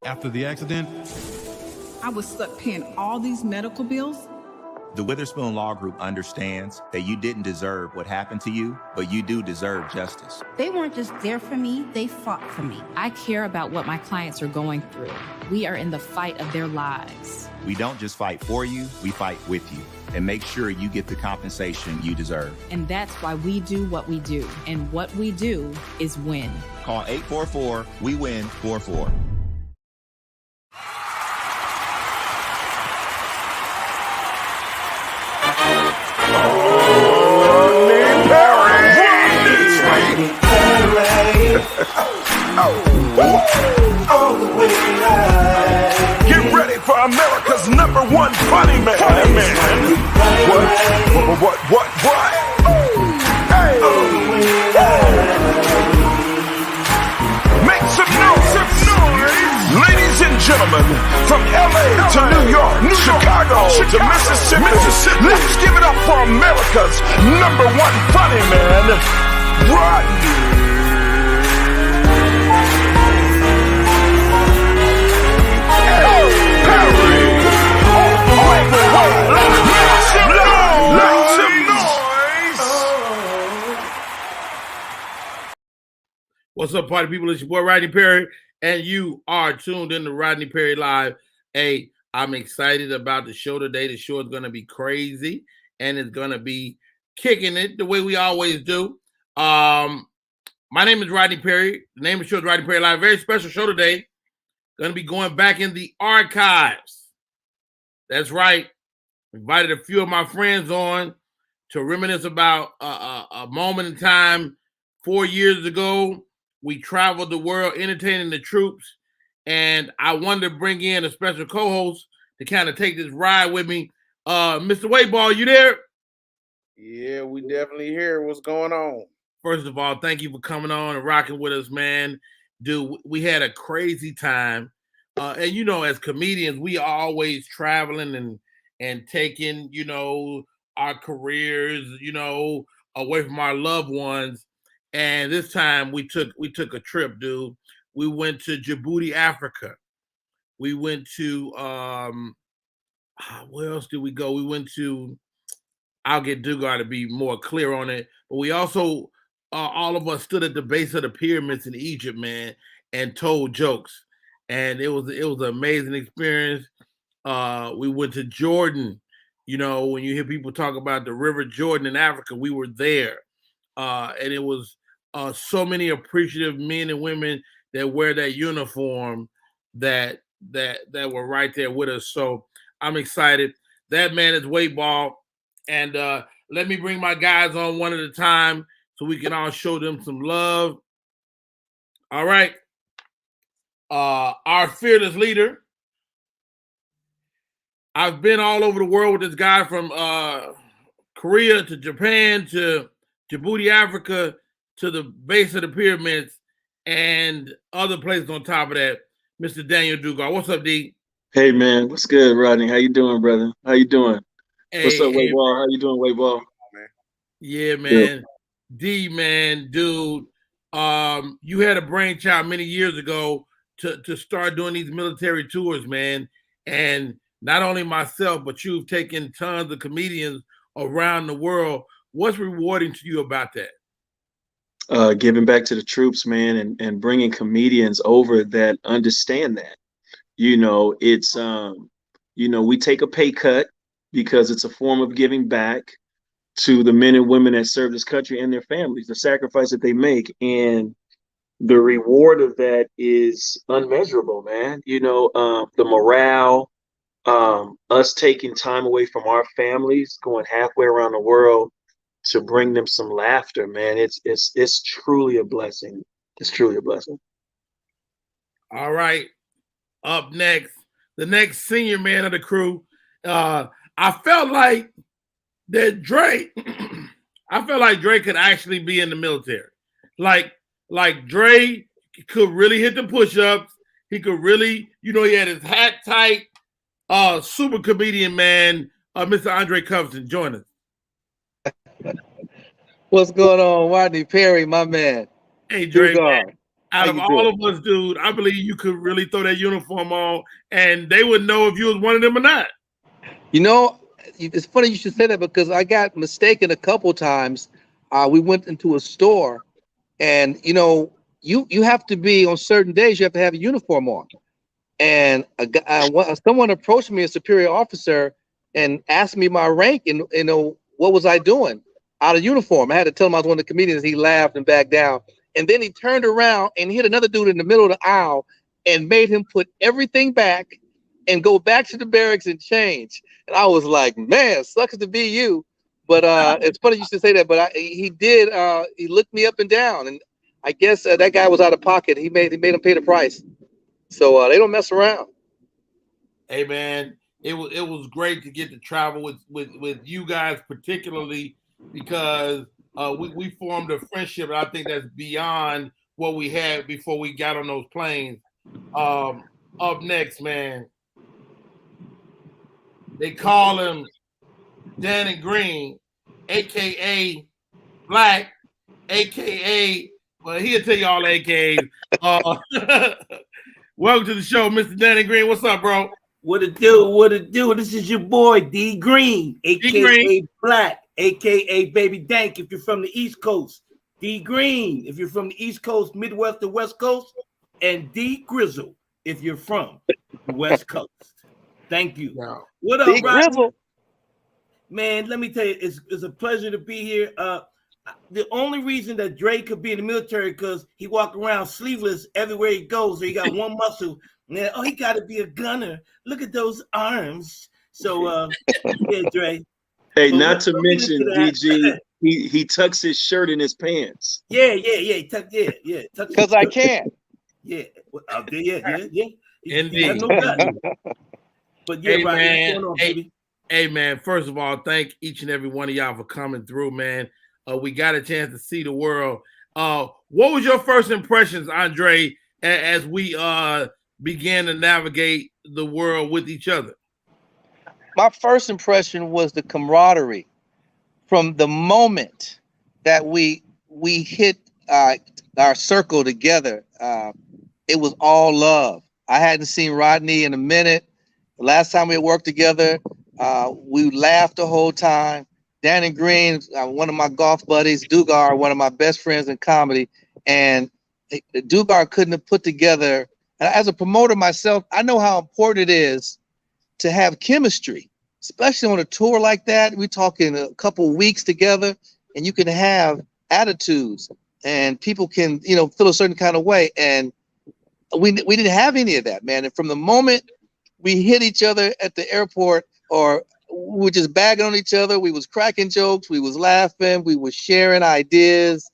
After the accident, I was stuck paying all these medical bills. The Witherspoon Law Group understands that you didn't deserve what happened to you, but you do deserve justice. They weren't just there for me, they fought for me. I care about what my clients are going through. We are in the fight of their lives. We don't just fight for you, we fight with you and make sure you get the compensation you deserve. And that's why we do what we do. And what we do is win. Call 844-WE-WIN-44. Get ready for America's #1 funny man. What? Hey. Make some noise. Ladies and gentlemen, from LA to New York, Chicago to Mississippi, let's give it up for America's #1 funny man, Rodney. What's up, party people? It's your boy Rodney Perry, and you are tuned in to Rodney Perry Live. Hey, I'm excited about the show today. The show is going to be crazy, and it's going to be kicking it the way we always do. My name is Rodney Perry. The name of the show is Rodney Perry Live. Very special show today. Going to be going back in the archives. That's right. Invited a few of my friends on to reminisce about a moment in time 4 years ago. We traveled the world entertaining the troops, and I wanted to bring in a special co-host to kind of take this ride with me. Mr. Waitball, you there? Yeah, we definitely here. What's going on? First of all, thank you for coming on and rocking with us, man. Dude, we had a crazy time. And, you know, as comedians, we are always traveling and taking, you know, our careers, you know, away from our loved ones. And this time we took a trip, dude. We went to Djibouti, Africa. We went to where else did we go? We went to, I'll get Dugar to be more clear on it. But we also all of us stood at the base of the pyramids in Egypt, man, and told jokes. And it was an amazing experience. We went to Jordan. You know, when you hear people talk about the River Jordan in Africa, we were there. And it was so many appreciative men and women that wear that uniform that were right there with us. So I'm excited. That man is Waitball. And let me bring my guys on one at a time so we can all show them some love. All right. Our fearless leader. I've been all over the world with this guy from Korea to Japan to Djibouti, Africa, to the base of the pyramids and other places on top of that. Mr. Daniel Dugar. What's up, D? Hey, man. What's good, Rodney? How you doing, brother? How you doing? Hey, what's up, Waitball? How you doing, Waitball? Yeah, man. D, man, dude. You had a brainchild many years ago to start doing these military tours, man. And not only myself, but you've taken tons of comedians around the world. What's rewarding to you about that? Giving back to the troops, man, and bringing comedians over that understand that. You know, it's, you know, we take a pay cut because it's a form of giving back to the men and women that serve this country and their families, the sacrifice that they make. And the reward of that is unmeasurable, man. You know, the morale, us taking time away from our families, going halfway around the world to bring them some laughter, man. It's truly a blessing. It's truly a blessing. All right. Up next, the next senior man of the crew. I felt like that Drake, could actually be in the military. Like Dre could really hit the push-ups. He could really, you know, he had his hat tight. Super comedian, man, Mr. Andre Covington, join us. What's going on, Rodney Perry, my man? Hey, Dre, man. Out of all of us, dude, I believe you could really throw that uniform on, and they would know if you was one of them or not. You know, it's funny you should say that because I got mistaken a couple times. We went into a store, and you know, you have to be on certain days. You have to have a uniform on. And someone approached me, a superior officer, and asked me my rank and you know what was I doing out of uniform. I had to tell him I was one of the comedians. He laughed and backed down. And then he turned around and hit another dude in the middle of the aisle and made him put everything back and go back to the barracks and change. And I was like, man, sucks to be you. But it's funny you should say that. But he did. He looked me up and down, and I guess that guy was out of pocket. He made him pay the price. So they don't mess around. Hey man, it was great to get to travel with you guys, particularly because we formed a friendship, and I think that's beyond what we had before we got on those planes. Up next, man, they call him Danny Green, aka Black, aka well, he'll tell you all the AKAs. Welcome to the show, Mr. Danny Green. What's up, bro? What it do? What it do? This is your boy D Green, aka Black, aka Baby Dank. If you're from the East Coast, D Green. If you're from the East Coast, Midwest, or West Coast, and D Grizzle. If you're from the West Coast. Thank you. Wow. What up, D Grizzle? Man, let me tell you, it's a pleasure to be here. The only reason that Dre could be in the military because he walked around sleeveless everywhere he goes. So he got one muscle. Man, he got to be a gunner. Look at those arms. So, yeah, Dre. Hey, not to mention, DG, he tucks his shirt in his pants. Yeah. He tucked, yeah. Because I can. Yeah. Yeah. Indeed. No gun. But yeah, hey, right. Man, what's going on, baby? Hey, man, first of all, thank each and every one of y'all for coming through, man. We got a chance to see the world. What was your first impressions, Andre, as we began to navigate the world with each other? My first impression was the camaraderie. From the moment that we hit our circle together, it was all love. I hadn't seen Rodney in a minute. The last time we had worked together, we laughed the whole time. Danny Green, one of my golf buddies, Dugar, one of my best friends in comedy, and Dugar couldn't have put together. And as a promoter myself, I know how important it is to have chemistry, especially on a tour like that. We're talking a couple weeks together, and you can have attitudes, and people can, feel a certain kind of way. And we didn't have any of that, man. And from the moment we hit each other at the airport, or we were just bagging on each other, we was cracking jokes, we was laughing, we was sharing ideas.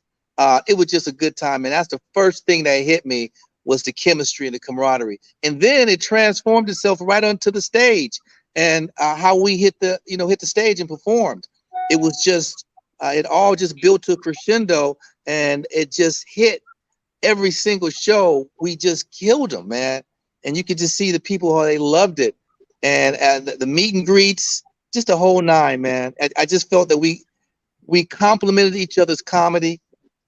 It was just a good time. And that's the first thing that hit me was the chemistry and the camaraderie. And then it transformed itself right onto the stage and how we hit the stage and performed. It was just, it all just built to a crescendo, and it just hit every single show. We just killed them, man. And you could just see the people, how they loved it. And the meet and greets, just the whole nine, man. I just felt that we complimented each other's comedy,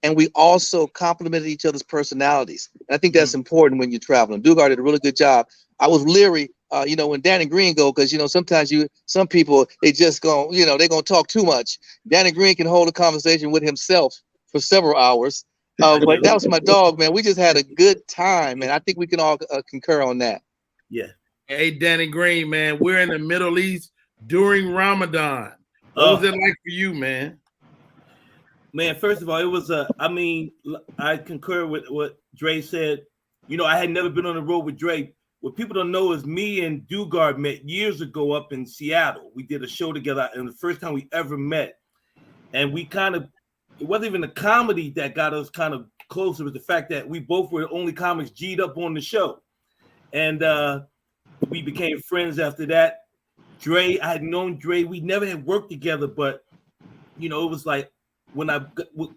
and we also complimented each other's personalities. And I think that's important when you're traveling. Dugar did a really good job. I was leery, when Danny Green go, because sometimes some people, they just go, they're gonna talk too much. Danny Green can hold a conversation with himself for several hours. But that was my dog, man. We just had a good time, and I think we can all concur on that. Yeah. Hey, Danny Green, man, we're in the Middle East during Ramadan. What was it like for you, man? Man, first of all, it was I concur with what Dre said. I had never been on the road with Dre. What people don't know is me and Dugard met years ago up in Seattle. We did a show together, and the first time we ever met. And we it wasn't even the comedy that got us kind of closer, it was the fact that we both were the only comics G'd up on the show. And we became friends after that. Dre, I had known Dre. We never had worked together, but, it was like when I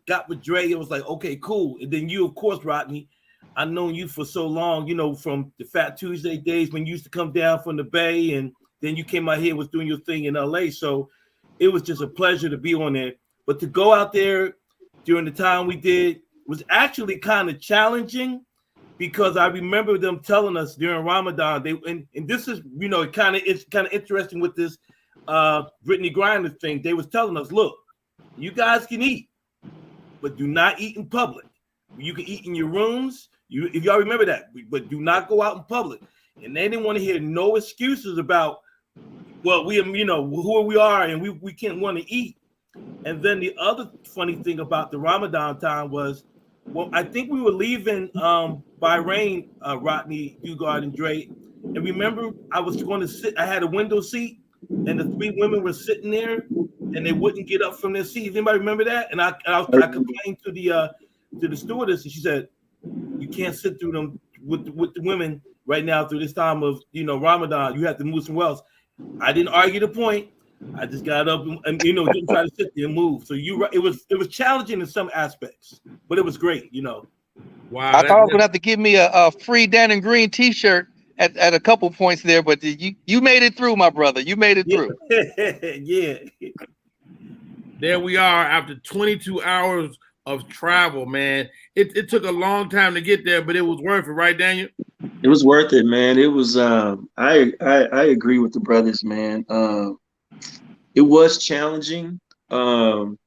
got with Dre, it was like, okay, cool. And then you, of course, Rodney, I've known you for so long, from the Fat Tuesday days when you used to come down from the Bay, and then you came out here, was doing your thing in LA. So it was just a pleasure to be on there. But to go out there during the time we did was actually kind of challenging because I remember them telling us during Ramadan. And this is, it's kind of interesting with this Brittany Griner thing. They was telling us, look, you guys can eat, but do not eat in public. You can eat in your rooms. If y'all remember that, but do not go out in public. And they didn't want to hear no excuses about, well, who we are and we can't want to eat. And then the other funny thing about the Ramadan time was, well, I think we were leaving Bahrain, Rodney, Dugard, and Dre. And remember, I was going to sit. I had a window seat, and the 3 women were sitting there, and they wouldn't get up from their seats. Anybody remember that? And I complained to the stewardess, and she said, "You can't sit through them with the women right now through this time of Ramadan. You have to move somewhere else." I didn't argue the point. I just got up and didn't try to sit there and move. So it was challenging in some aspects, but it was great. Wow. I thought I was gonna have to give me a free Dan and Green T-shirt at a couple points there, but you made it through, my brother. You made it through. Yeah. There we are after 22 hours of travel, man. It took a long time to get there, but it was worth it, right, Daniel? It was worth it, man. It was. I agree with the brothers, man. It was challenging, and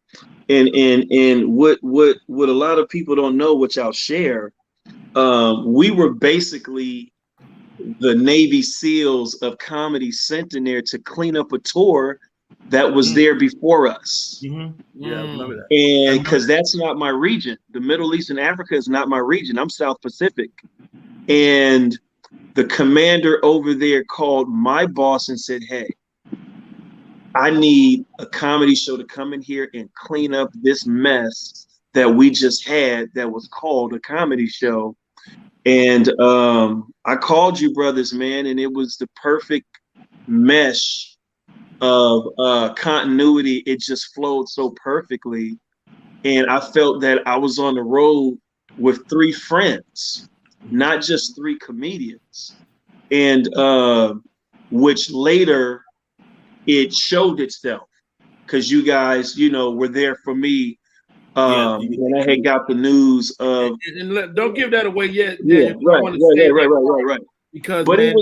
what a lot of people don't know, which I'll share. We were basically the Navy SEALs of comedy sent in there to clean up a tour that was there before us. Mm-hmm. Yeah, I remember that. And because that's not my region. The Middle East and Africa is not my region. I'm South Pacific. And the commander over there called my boss and said, "Hey, I need a comedy show to come in here and clean up this mess that we just had that was called a comedy show." And I called you brothers, man, and it was the perfect mesh of continuity. It just flowed so perfectly. And I felt that I was on the road with 3 friends, not just 3 comedians. And which later it showed itself, because you guys, were there for me when I had got the news of. And don't give that away yet. Yeah, right. Because, but man,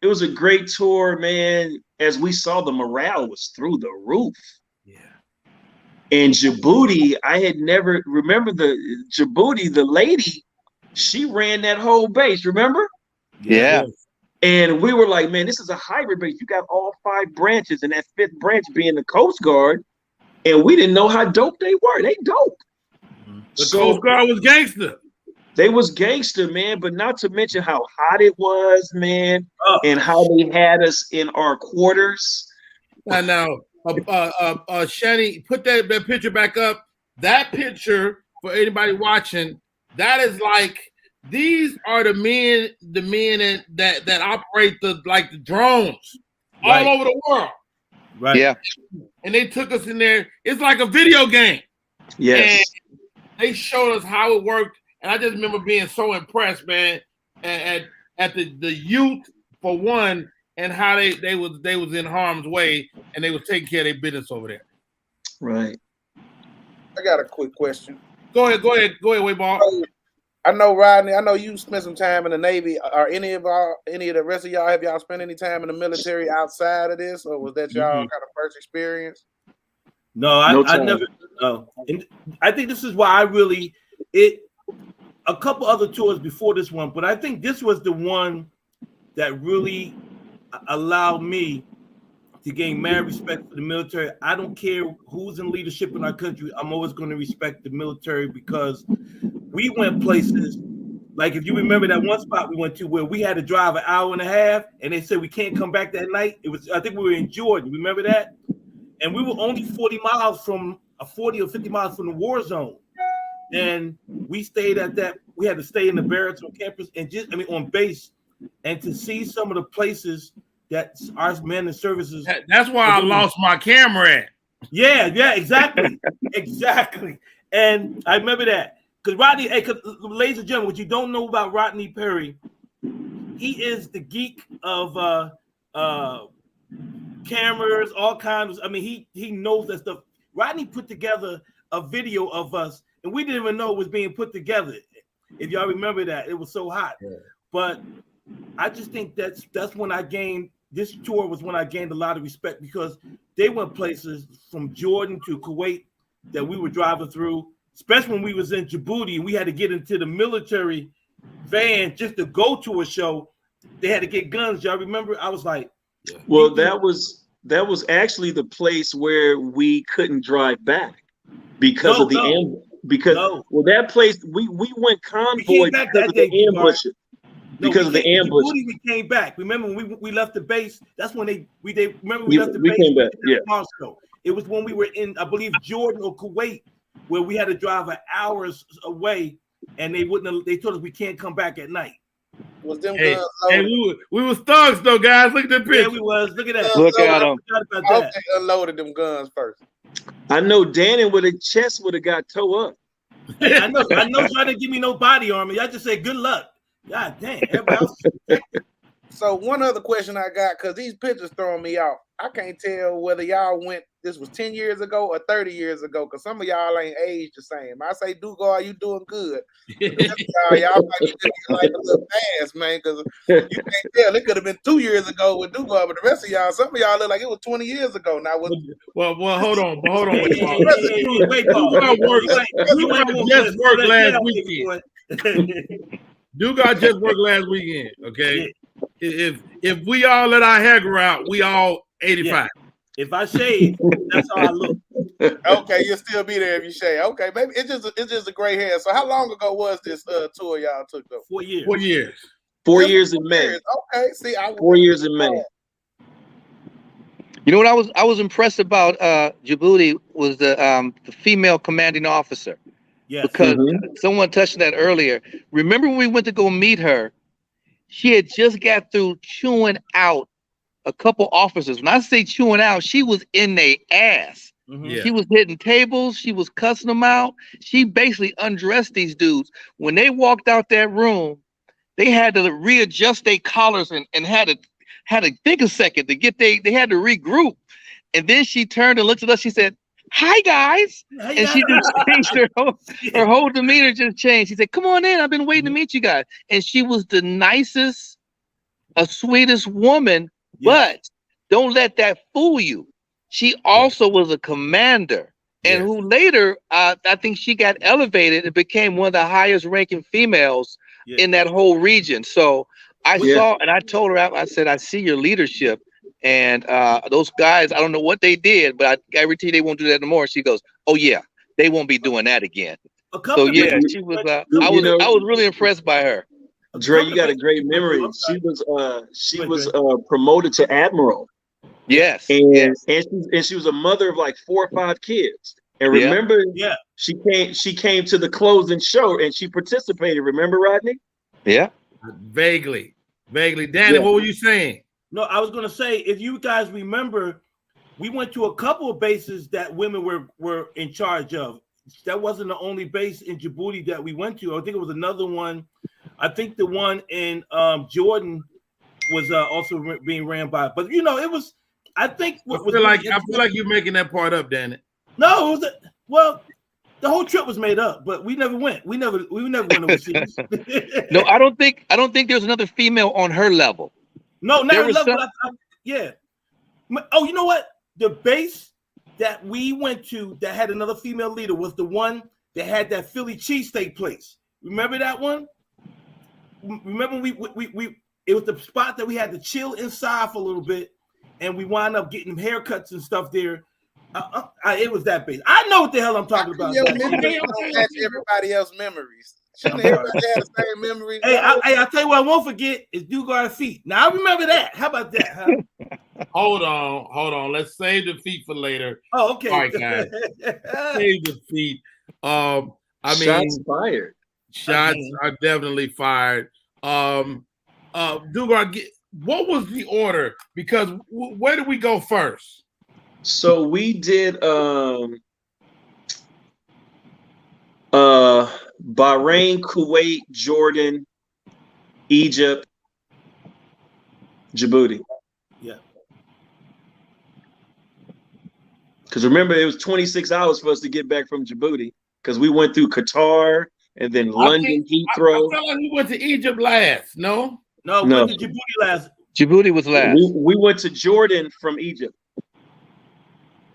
it was a great tour, man. As we saw, the morale was through the roof. Yeah. And Djibouti, I had never remember the lady. She ran that whole base. Remember? Yeah. And we were like, man, this is a hybrid base. You got all 5 branches, and that 5th branch being the Coast Guard. And we didn't know how dope they were. They dope. The Coast Guard was gangster. They was gangster, man. But not to mention how hot it was, man, and how they had us in our quarters. And now, Shani, put that picture back up. That picture, for anybody watching, that is like, these are the men that operate the drones all over the world. Right. Yeah. And they took us in there. It's like a video game. Yes. And they showed us how it worked. And I just remember being so impressed, man, at the youth, for one, and how they was in harm's way, and they was taking care of their business over there. Right. I got a quick question. Go ahead, Wayball. I know, Rodney, I know you spent some time in the Navy. Are any of the rest of y'all, have y'all spent any time in the military outside of this, or was that y'all kind of first experience? No, I never. And I think this is why a couple other tours before this one, but I think this was the one that really allowed me to gain mad respect for the military. I don't care who's in leadership in our country. I'm always going to respect the military, because we went places, like if you remember that one spot we went to where we had to drive an hour and a half, and they said we can't come back that night. I think we were in Jordan. Remember that? And we were only 40 miles from 40 or 50 miles from the war zone. And we stayed at that. We had to stay in the barracks on campus and on base, and to see some of the places that our men and services. That's why I lost my camera at. Yeah, exactly. Exactly. And I remember that. Because Rodney, ladies and gentlemen, what you don't know about Rodney Perry, he is the geek of cameras, all kinds. I mean, he knows that stuff. Rodney put together a video of us, and we didn't even know it was being put together. If y'all remember that, it was so hot. Yeah. But I just think that's when I gained. This tour was when I gained a lot of respect because they went places from Jordan to Kuwait that we were driving through, especially when we was in Djibouti and we had to get into the military van just to go to a show. They had to get guns. Y'all remember? I was like, well, that was actually the place where we couldn't drive back because of the ambush. Well, that place we went convoy because of the ambush. Because of the ambush, we came back. Remember when we left the base? That's when they remember we left the we base. came back. Yeah. Moscow. It was when we were in, I believe, Jordan or Kuwait, where we had to drive hours away, and they wouldn't. They told us we can't come back at night. Was them guns loaded? Hey, we was thugs though, guys. Look at the picture. Yeah, we was. Look at that. Look at them. I hope they unloaded them guns first. I know Danny with a chest would have got toe up. I know. Y'all didn't give me no body armor. Y'all just said good luck. God dang. Everybody else. So one other question I got, because these pictures throwing me off. I can't tell whether y'all went, this was 10 years ago or 30 years ago, because some of y'all ain't aged the same. I say, Dugar, you doing good. Y'all might be living your life a little fast, man, because you can't tell. It could have been 2 years ago with Dugar, but the rest of y'all, some of y'all look like it was 20 years ago. Now, well, hold on. Wait, Paul. Dugar just worked last weekend. Dugar just worked last weekend. Okay, if we all let our hair grow out, we all 85. Yeah. If I shave, that's how I look. Okay, you'll still be there if you shave. Okay, maybe it's just a gray hair. So how long ago was this tour y'all took though? 4 years. 4 years. 4 years in May. Okay, see, 4 years in May. You know what I was impressed about Djibouti was the female commanding officer. Yes. Because someone touched that earlier. Remember when we went to go meet her? She had just got through chewing out a couple officers. When I say chewing out, she was in their ass. Yeah. She was hitting tables. She was cussing them out. She basically undressed these dudes. When they walked out that room, they had to readjust their collars and had to think a second to get they had to regroup. And then she turned and looked at us. She said, "Hi guys," and she just changed her whole demeanor. Just changed. She said, "Come on in. I've been waiting to meet you guys." And she was the nicest, sweetest woman. But don't let that fool you. She also was a commander, and who later, I think she got elevated and became one of the highest ranking females in that whole region. So I saw, and I told her, I said, "I see your leadership." And those guys, I don't know what they did, but I guarantee you they won't do that anymore. She goes, "Oh yeah, they won't be doing that again." So yeah, she was. I was really impressed by her. Dre, you got a great memory. She was promoted to admiral. Yes. And she was a mother of like 4 or 5 kids. And remember, she came to the closing show and she participated. Remember, Rodney? Yeah. Vaguely. Danny, what were you saying? No, I was gonna say, if you guys remember, we went to a couple of bases that women were in charge of. That wasn't the only base in Djibouti that we went to. I think it was another one. I think the one in Jordan was also being ran by. But you know, it was. I think. I feel like you're making that part up, Danny. No, it was the whole trip was made up, but we never went. We never went overseas. No, I don't think there's another female on her level. No, not her level. Yeah. Oh, you know what? The base that we went to that had another female leader was the one that had that Philly cheesesteak place. Remember that one? Remember we it was the spot that we had to chill inside for a little bit, and we wound up getting haircuts and stuff there. It was that base. I know what the hell I'm talking about. Match everybody else's memories. Shouldn't everybody have the same memories? Hey, I tell you what I won't forget is Dugar's feet. Now I remember that. How about that? Huh? Hold on. Let's save the feet for later. Oh, okay. All right, guys. Save the feet. I mean, shots fired. Shots are definitely fired. Dugar, what was the order? Because where did we go first? So we did Bahrain, Kuwait, Jordan, Egypt, Djibouti. Yeah. Because remember, it was 26 hours for us to get back from Djibouti because we went through Qatar and then I London I Heathrow. felt like we went to Egypt last. No, No, we No, went to Djibouti last. Djibouti was last. we went to Jordan from Egypt.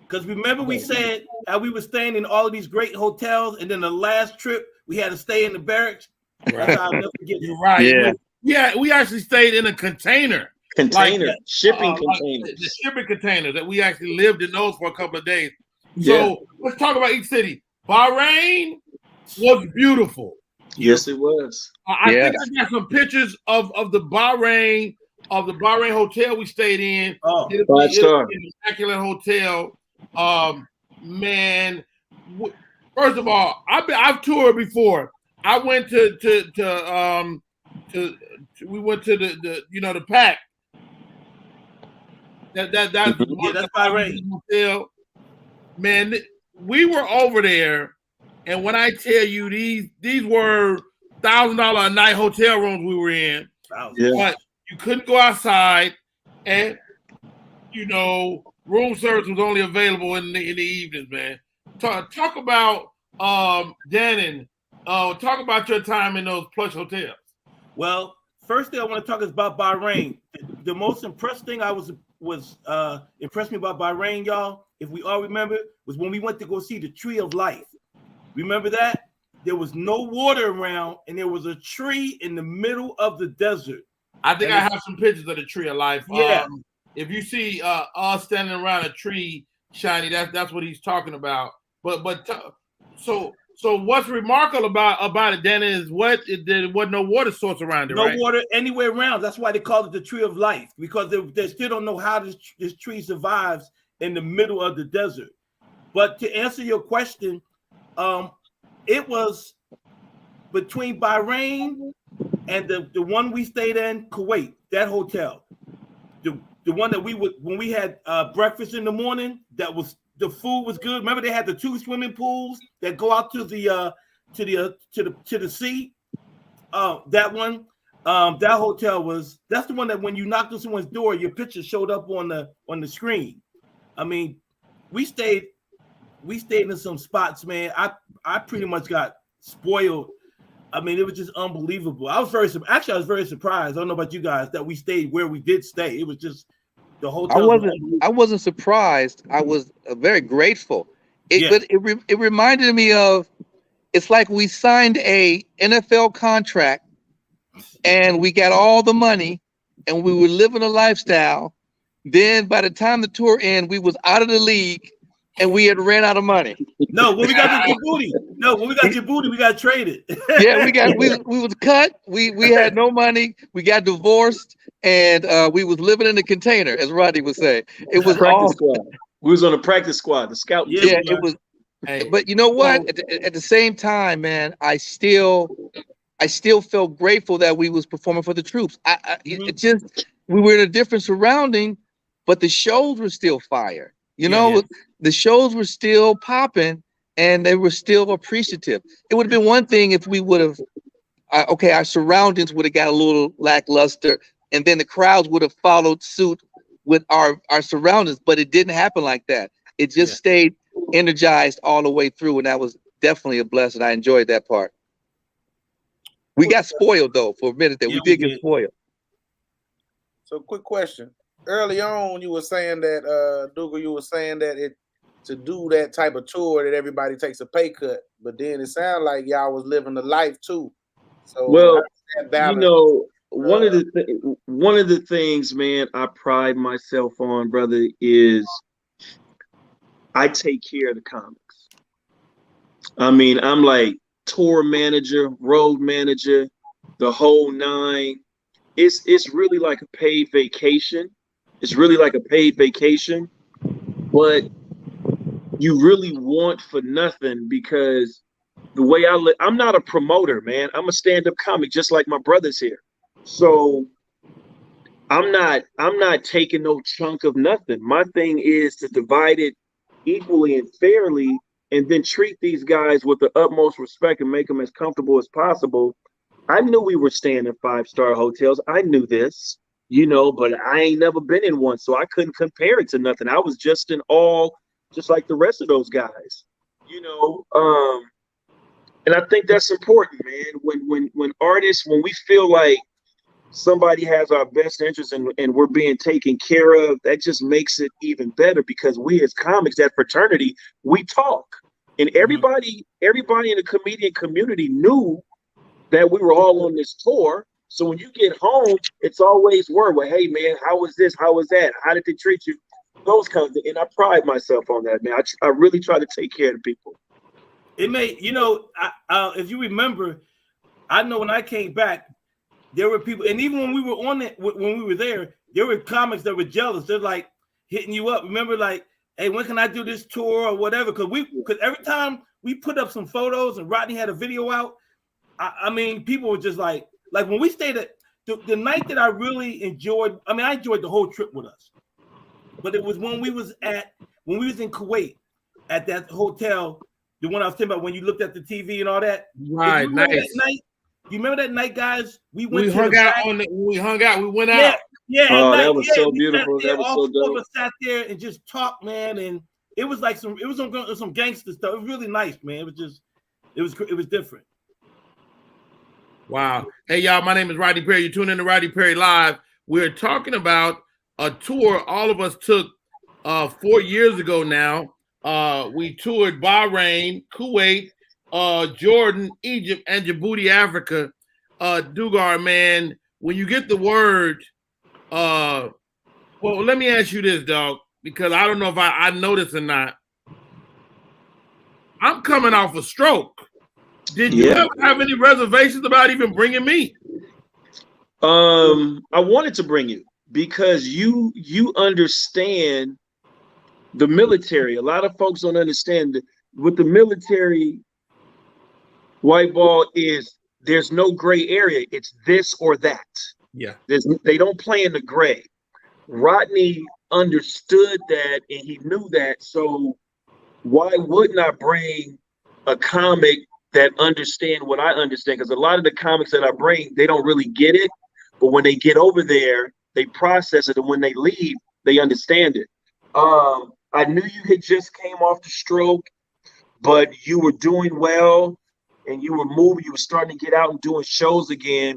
Because remember we said how we were staying in all of these great hotels, and then the last trip we had to stay in the barracks. That's how I'll never forget it. you're right. Yeah. We actually stayed in a container. Container, Like, shipping like containers. the shipping containers that we actually lived in those for a couple of days. Yeah. So let's talk about each city. Bahrain was beautiful. Yes, it was. I Yes. think I got some pictures of the Bahrain hotel we stayed in. Oh, It Five was star. an immaculate hotel. Man, first of all, I've toured before. I went to we went to the pack. That's that's Bahrain. hotel. Man, we were over there, and when I tell you these were $1,000 a night hotel rooms we were in, Yeah. but you couldn't go outside, and room service was only available in the evenings. Man, talk about Dannon. Talk about your time in those plush hotels. Well, first thing I want to talk is about Bahrain. The most impressed thing impressed me about Bahrain, y'all, if we all remember, was when we went to go see the Tree of Life. Remember that? There was no water around, and there was a tree in the middle of the desert. I think I have some pictures of the Tree of Life. Yeah. If you see us standing around a tree, Shiny, that's what he's talking about. So what's remarkable about it then is there wasn't no water source around it, No right? water anywhere around. That's why they call it the Tree of Life, because they still don't know how this tree survives in the middle of the desert. But to answer your question, it was between Bahrain and the one we stayed in, Kuwait, that hotel. The one that when we had breakfast in the morning, the food was good. Remember they had the 2 swimming pools that go out to the sea. That one, that hotel that's the one that when you knocked on someone's door, your picture showed up on the screen. I mean, we stayed in some spots, man. I pretty much got spoiled. I mean, it was just unbelievable. I was very surprised. I don't know about you guys that we stayed where we did stay. It was just the hotel. I wasn't surprised. I was very grateful. But it reminded me of, it's like we signed a NFL contract and we got all the money and we were living a lifestyle. Then by the time the tour ended, we was out of the league and we had ran out of money. No, when we got to Djibouti, we got traded. Yeah, we was cut. We had no money. We got divorced, and we was living in a container, as Rodney was saying. It was practice squad. We was on a practice squad, the scout. Yeah, it was. Hey. But you know what? At the same time, man, I still felt grateful that we was performing for the troops. It just, we were in a different surrounding, but the shows were still fire. The shows were still popping, and they were still appreciative. It would have been one thing if we would have, our surroundings would have got a little lackluster, and then the crowds would have followed suit with our surroundings, but it didn't happen like that. It just stayed energized all the way through, and that was definitely a blessing. I enjoyed that part. We got spoiled, though, for a minute there. We did get spoiled. So, quick question. Early on, you were saying that, Dougal, to do that type of tour that everybody takes a pay cut, but then it sounded like y'all was living the life too. So, well, that balance, one of the things, man, I pride myself on, brother, is I take care of the comics. I mean, I'm like tour manager, road manager, the whole nine. It's really like a paid vacation. But you really want for nothing, because the way I'm not a promoter, man. I'm a stand-up comic, just like my brothers here. So I'm not taking no chunk of nothing. My thing is to divide it equally and fairly, and then treat these guys with the utmost respect and make them as comfortable as possible. I knew we were staying in 5-star hotels. I knew this, but I ain't never been in one, so I couldn't compare it to nothing. I was just in awe, just like the rest of those guys. And I think that's important, man. When artists, when we feel like somebody has our best interest and we're being taken care of, that just makes it even better because we as comics, that fraternity, we talk. And everybody in the comedian community knew that we were all on this tour. So when you get home, it's always word. Well, hey man, how was this? How was that? How did they treat you? Those kinds of, and I pride myself on that, man. I really try to take care of the people. It may, you know, if you remember, I know when I came back, there were people, and even when we were on it, when we were there were comics that were jealous. They're like hitting you up. Remember, like, hey, when can I do this tour or whatever? Because every time we put up some photos and Rodney had a video out, I mean, people were just like when we stayed at the night that I really enjoyed. I mean, I enjoyed the whole trip with us, but it was when we was in Kuwait at that hotel. The one I was talking about when you looked at the TV and all that. Right, nice. That night, you remember that night, guys? We hung out. We went out. Yeah. Oh, that was so beautiful. That was so dope. All of us sat there and just talked, man, and it was like some gangster stuff. It was really nice, man. It was different. Wow. Hey, y'all, my name is Rodney Perry. You're tuning in to Rodney Perry Live. We're talking about a tour all of us took 4 years ago now. We toured Bahrain, Kuwait, Jordan, Egypt, and Djibouti, Africa. Dugar, man, when you get the word, well, let me ask you this, dog, because I don't know if I know this or not. I'm coming off a stroke. Did you ever have any reservations about even bringing me? I wanted to bring you because you understand the military. A lot of folks don't understand that with the military, white ball is there's no gray area. It's this or that. Yeah. They don't play in the gray. Rodney understood that and he knew that. So why wouldn't I bring a comic that understand what I understand? Because a lot of the comics that I bring, they don't really get it. But when they get over there, they process it. And when they leave, they understand it. I knew you had just came off the stroke, but you were doing well and you were moving. You were starting to get out and doing shows again.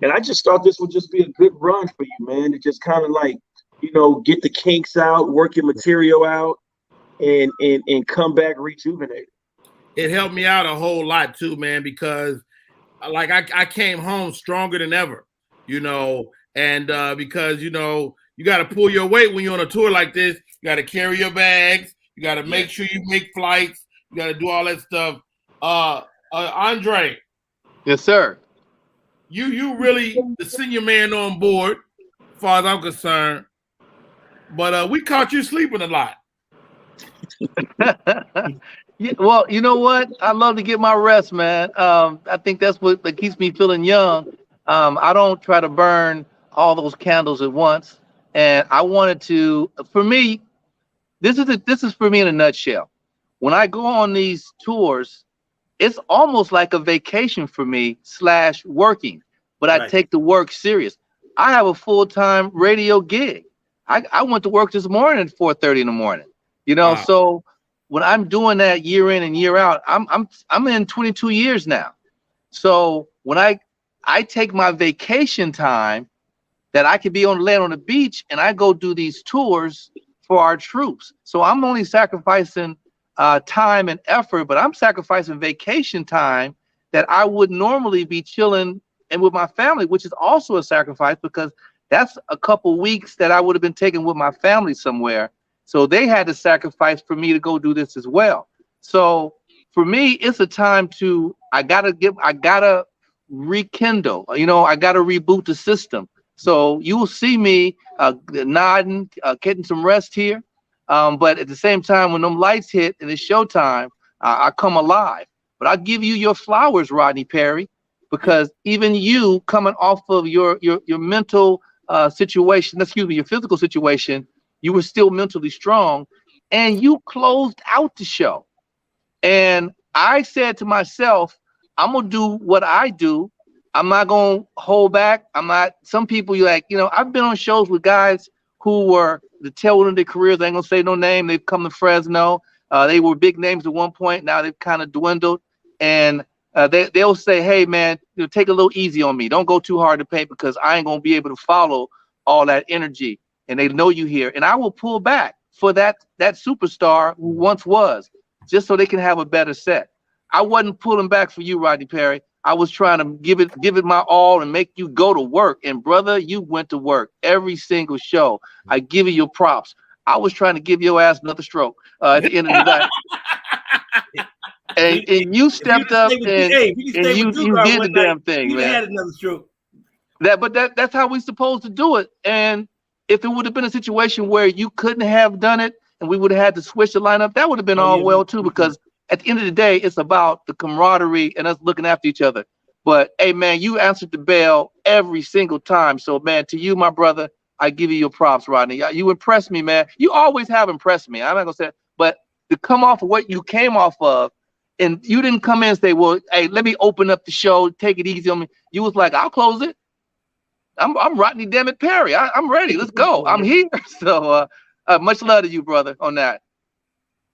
And I just thought this would just be a good run for you, man, to just kind of like, you know, get the kinks out, work your material out, and come back rejuvenated. It helped me out a whole lot too, man, because like I came home stronger than ever, you know, and because, you know, you got to pull your weight when you're on a tour like this. You got to carry your bags. You got to make sure you make flights. You got to do all that stuff. Andre. Yes, sir. You really the senior man on board, as far as I'm concerned. But we caught you sleeping a lot. Yeah, well, you know what? I love to get my rest, man. I think that's what that keeps me feeling young. I don't try to burn all those candles at once. And I wanted to, for me, this is for me in a nutshell. When I go on these tours, it's almost like a vacation for me / working, but I take the work serious. I have a full-time radio gig. I went to work this morning at 4:30 in the morning. You know, wow. So when I'm doing that year in and year out, I'm in 22 years now. So when I take my vacation time that I could be on land on the beach and I go do these tours for our troops. So I'm only sacrificing time and effort, but I'm sacrificing vacation time that I would normally be chilling and with my family, which is also a sacrifice because that's a couple weeks that I would have been taking with my family somewhere. So they had to sacrifice for me to go do this as well. So for me, it's a time to, I gotta rekindle, you know, I gotta reboot the system. So you will see me nodding, getting some rest here. But at the same time, when them lights hit and it's showtime, I come alive. But I'll give you your flowers, Rodney Perry, because even you coming off of your mental situation, your physical situation, you were still mentally strong and you closed out the show. And I said to myself, I'm going to do what I do. I'm not going to hold back. Some people you like, you know, I've been on shows with guys who were the tail end of their careers. I ain't going to say no name. They've come to Fresno. They were big names at one point. Now they've kind of dwindled. And they'll say, hey man, take a little easy on me. Don't go too hard to paint because I ain't gonna be able to follow all that energy. And they know you here. And I will pull back for that superstar who once was, just so they can have a better set. I wasn't pulling back for you, Rodney Perry. I was trying to give it my all and make you go to work. And brother, you went to work every single show. I give you your props. I was trying to give your ass another stroke at the end of the day. And you stepped up and you did the damn thing, man. Had another stroke. That's how we supposed to do it. And if it would have been a situation where you couldn't have done it and we would have had to switch the lineup, that would have been well too, because at the end of the day, it's about the camaraderie and us looking after each other. But hey man, you answered the bell every single time. So man, to you, my brother, I give you your props, Rodney. You impressed me, man. You always have impressed me. I'm not gonna say it, but to come off of what you came off of, and you didn't come in and say, well, hey, let me open up the show, take it easy on me. You was like, I'll close it. I'm Rodney Dammit Perry. I'm ready. Let's go. I'm here. So much love to you, brother, on that.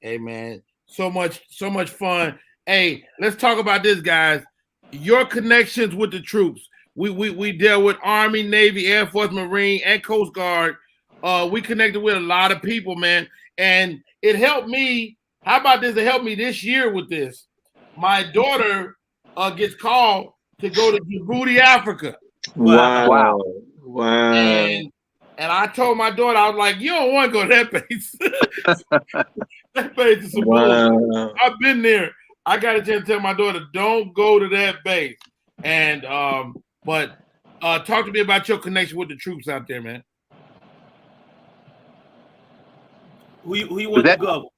Hey man, so much fun. Hey, let's talk about this, guys. Your connections with the troops. We dealt with Army, Navy, Air Force, Marine, and Coast Guard. We connected with a lot of people, man. And it helped me. How about this? It helped me this year with this. My daughter gets called to go to Djibouti, Africa. Wow. And I told my daughter, I was like, you don't want to go to that base. That base is some bullshit. I've been there. I got a chance to tell my daughter, don't go to that base. And but talk to me about your connection with the troops out there, man. Who you want to go?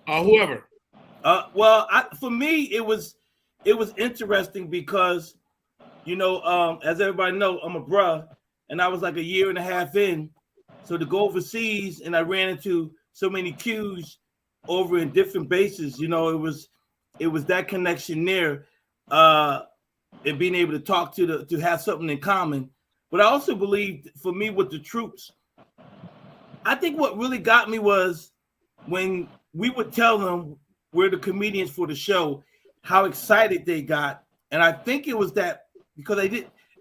Whoever. Well, for me, it was interesting because, you know, as everybody know, I'm a bruh, and I was like a year and a half in. So to go overseas, and I ran into so many Qs over in different bases, you know, it was that connection there, and being able to talk to have something in common. But I also believe, for me, with the troops, I think what really got me was when we would tell them we're the comedians for the show, how excited they got. And I think it was that because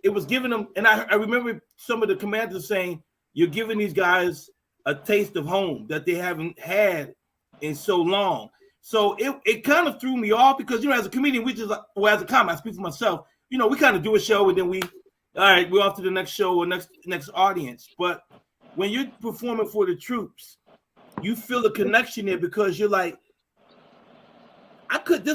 it was giving them, and I remember some of the commanders saying, you're giving these guys a taste of home that they haven't had in so long. So it kind of threw me off because, you know, as a comedian, we just, well, as a comic, I speak for myself, you know, we kind of do a show and then all right, we're off to the next show or next audience. But when you're performing for the troops, you feel the connection there because you're like,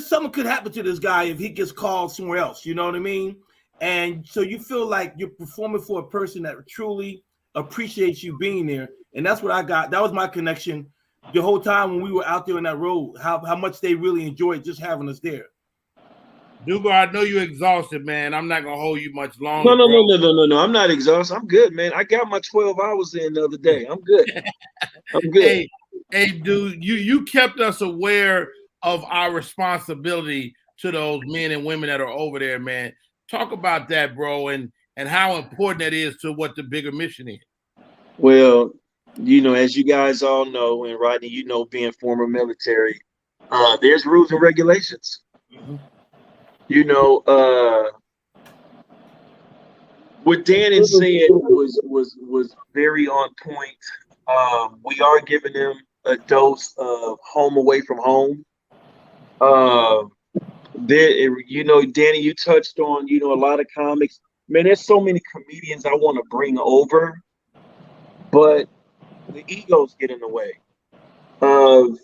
something could happen to this guy if he gets called somewhere else, you know what I mean? And so you feel like you're performing for a person that truly appreciates you being there. And that's what I got. That was my connection the whole time when we were out there on that road, how much they really enjoyed just having us there. Dugo, I know you're exhausted, man. I'm not gonna hold you much longer. No. I'm not exhausted. I'm good, man. I got my 12 hours in the other day. I'm good. I'm good. Hey, dude, you kept us aware of our responsibility to those men and women that are over there, man. Talk about that, bro, and how important that is to what the bigger mission is. Well, you know, as you guys all know, and Rodney, you know, being former military, there's rules and regulations. Mm-hmm. You know, what Dan had said was very on point. We are giving them a dose of home away from home. You know, Danny, you touched on, you know, a lot of comics. Man, there's so many comedians I want to bring over, but the egos get in the way of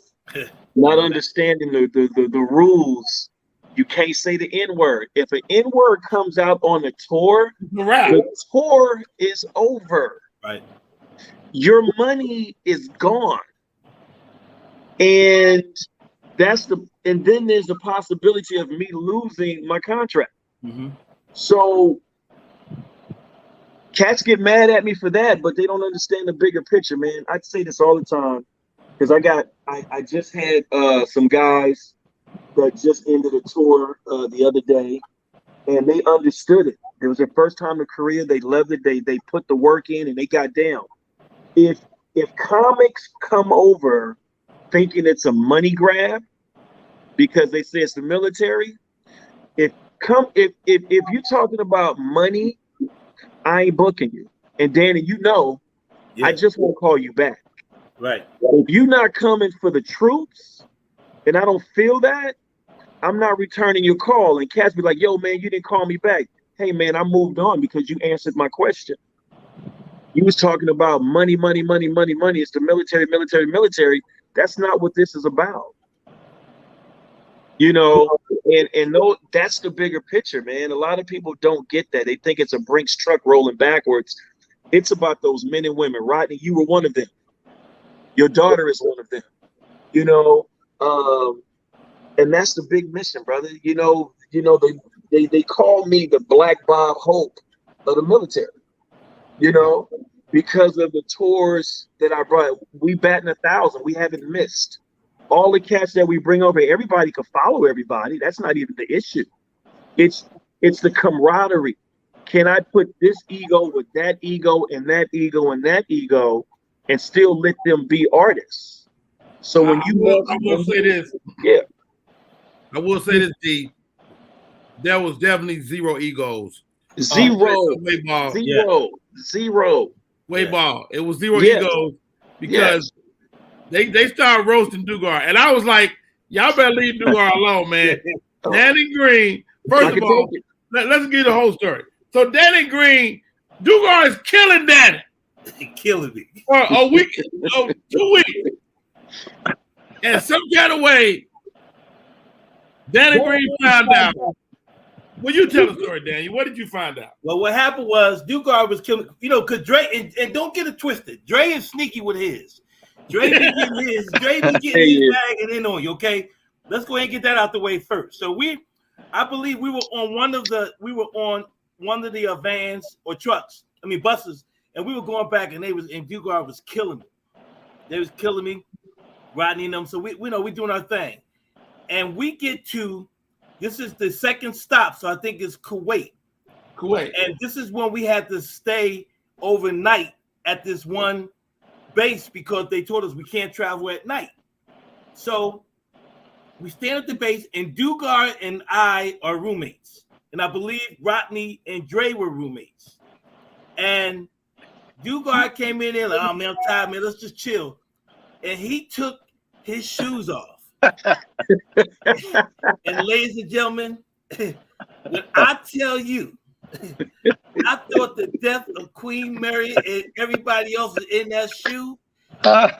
not understanding the rules. You can't say the N-word. If an N-word comes out on the tour, the tour is over. Right. Your money is gone. And then there's the possibility of me losing my contract. Mm-hmm. So cats get mad at me for that, but they don't understand the bigger picture, man. I say this all the time because I just had some guys that just ended a tour the other day, and they understood it. It was their first time in Korea. They loved it. They put the work in and they got down. If comics come over thinking it's a money grab because they say it's the military, if you're talking about money, I ain't booking you. And Danny, I just won't call you back. Right. If you're not coming for the troops, and I don't feel that, I'm not returning your call. And cats be like, yo, man, you didn't call me back. Hey, man, I moved on because you answered my question. You was talking about money, money, money, money, money. It's the military, military, military. That's not what this is about. And that's the bigger picture, man. A lot of people don't get that. They think it's a Brinks truck rolling backwards. It's about those men and women. Rodney, you were one of them. Your daughter is one of them. And that's the big mission, brother. They call me the Black Bob Hope of the military. Because of the tours that I brought. We batting 1,000. We haven't missed. All the cats that we bring over, everybody can follow everybody. That's not even the issue. It's the camaraderie. Can I put this ego with that ego and that ego and that ego and still let them be artists? So when I will say this. Yeah. I will say this, D. There was definitely zero egos. Zero. Way ball. It was zero egos because they started roasting Dugar. And I was like, y'all better leave Dugar alone, man. Danny Green, first of all, let's get the whole story. So Danny Green, Dugar is killing Danny. Killing me. For a week, 2 weeks. And some kind of way, Danny Green found out. Well, you tell the story, Danny. What did you find out? Well, what happened was Dugar was killing, because Dre, and don't get it twisted. Dre is sneaky with his. Dre be getting his. Dre be getting his bag and in on you, okay? Let's go ahead and get that out the way first. So I believe we were on one of the vans or trucks, buses, and we were going back and Dugar was killing me. They was killing me, Rodney and them. So we doing our thing. And we get to, this is the second stop, so I think it's Kuwait. And this is when we had to stay overnight at this one base because they told us we can't travel at night. So we stand at the base, and Dugar and I are roommates. And I believe Rodney and Dre were roommates. And Dugar came in there like, oh, man, I'm tired, man. Let's just chill. And he took his shoes off. And ladies and gentlemen, when I tell you, I thought the death of Queen Mary and everybody else is in that shoe. Man,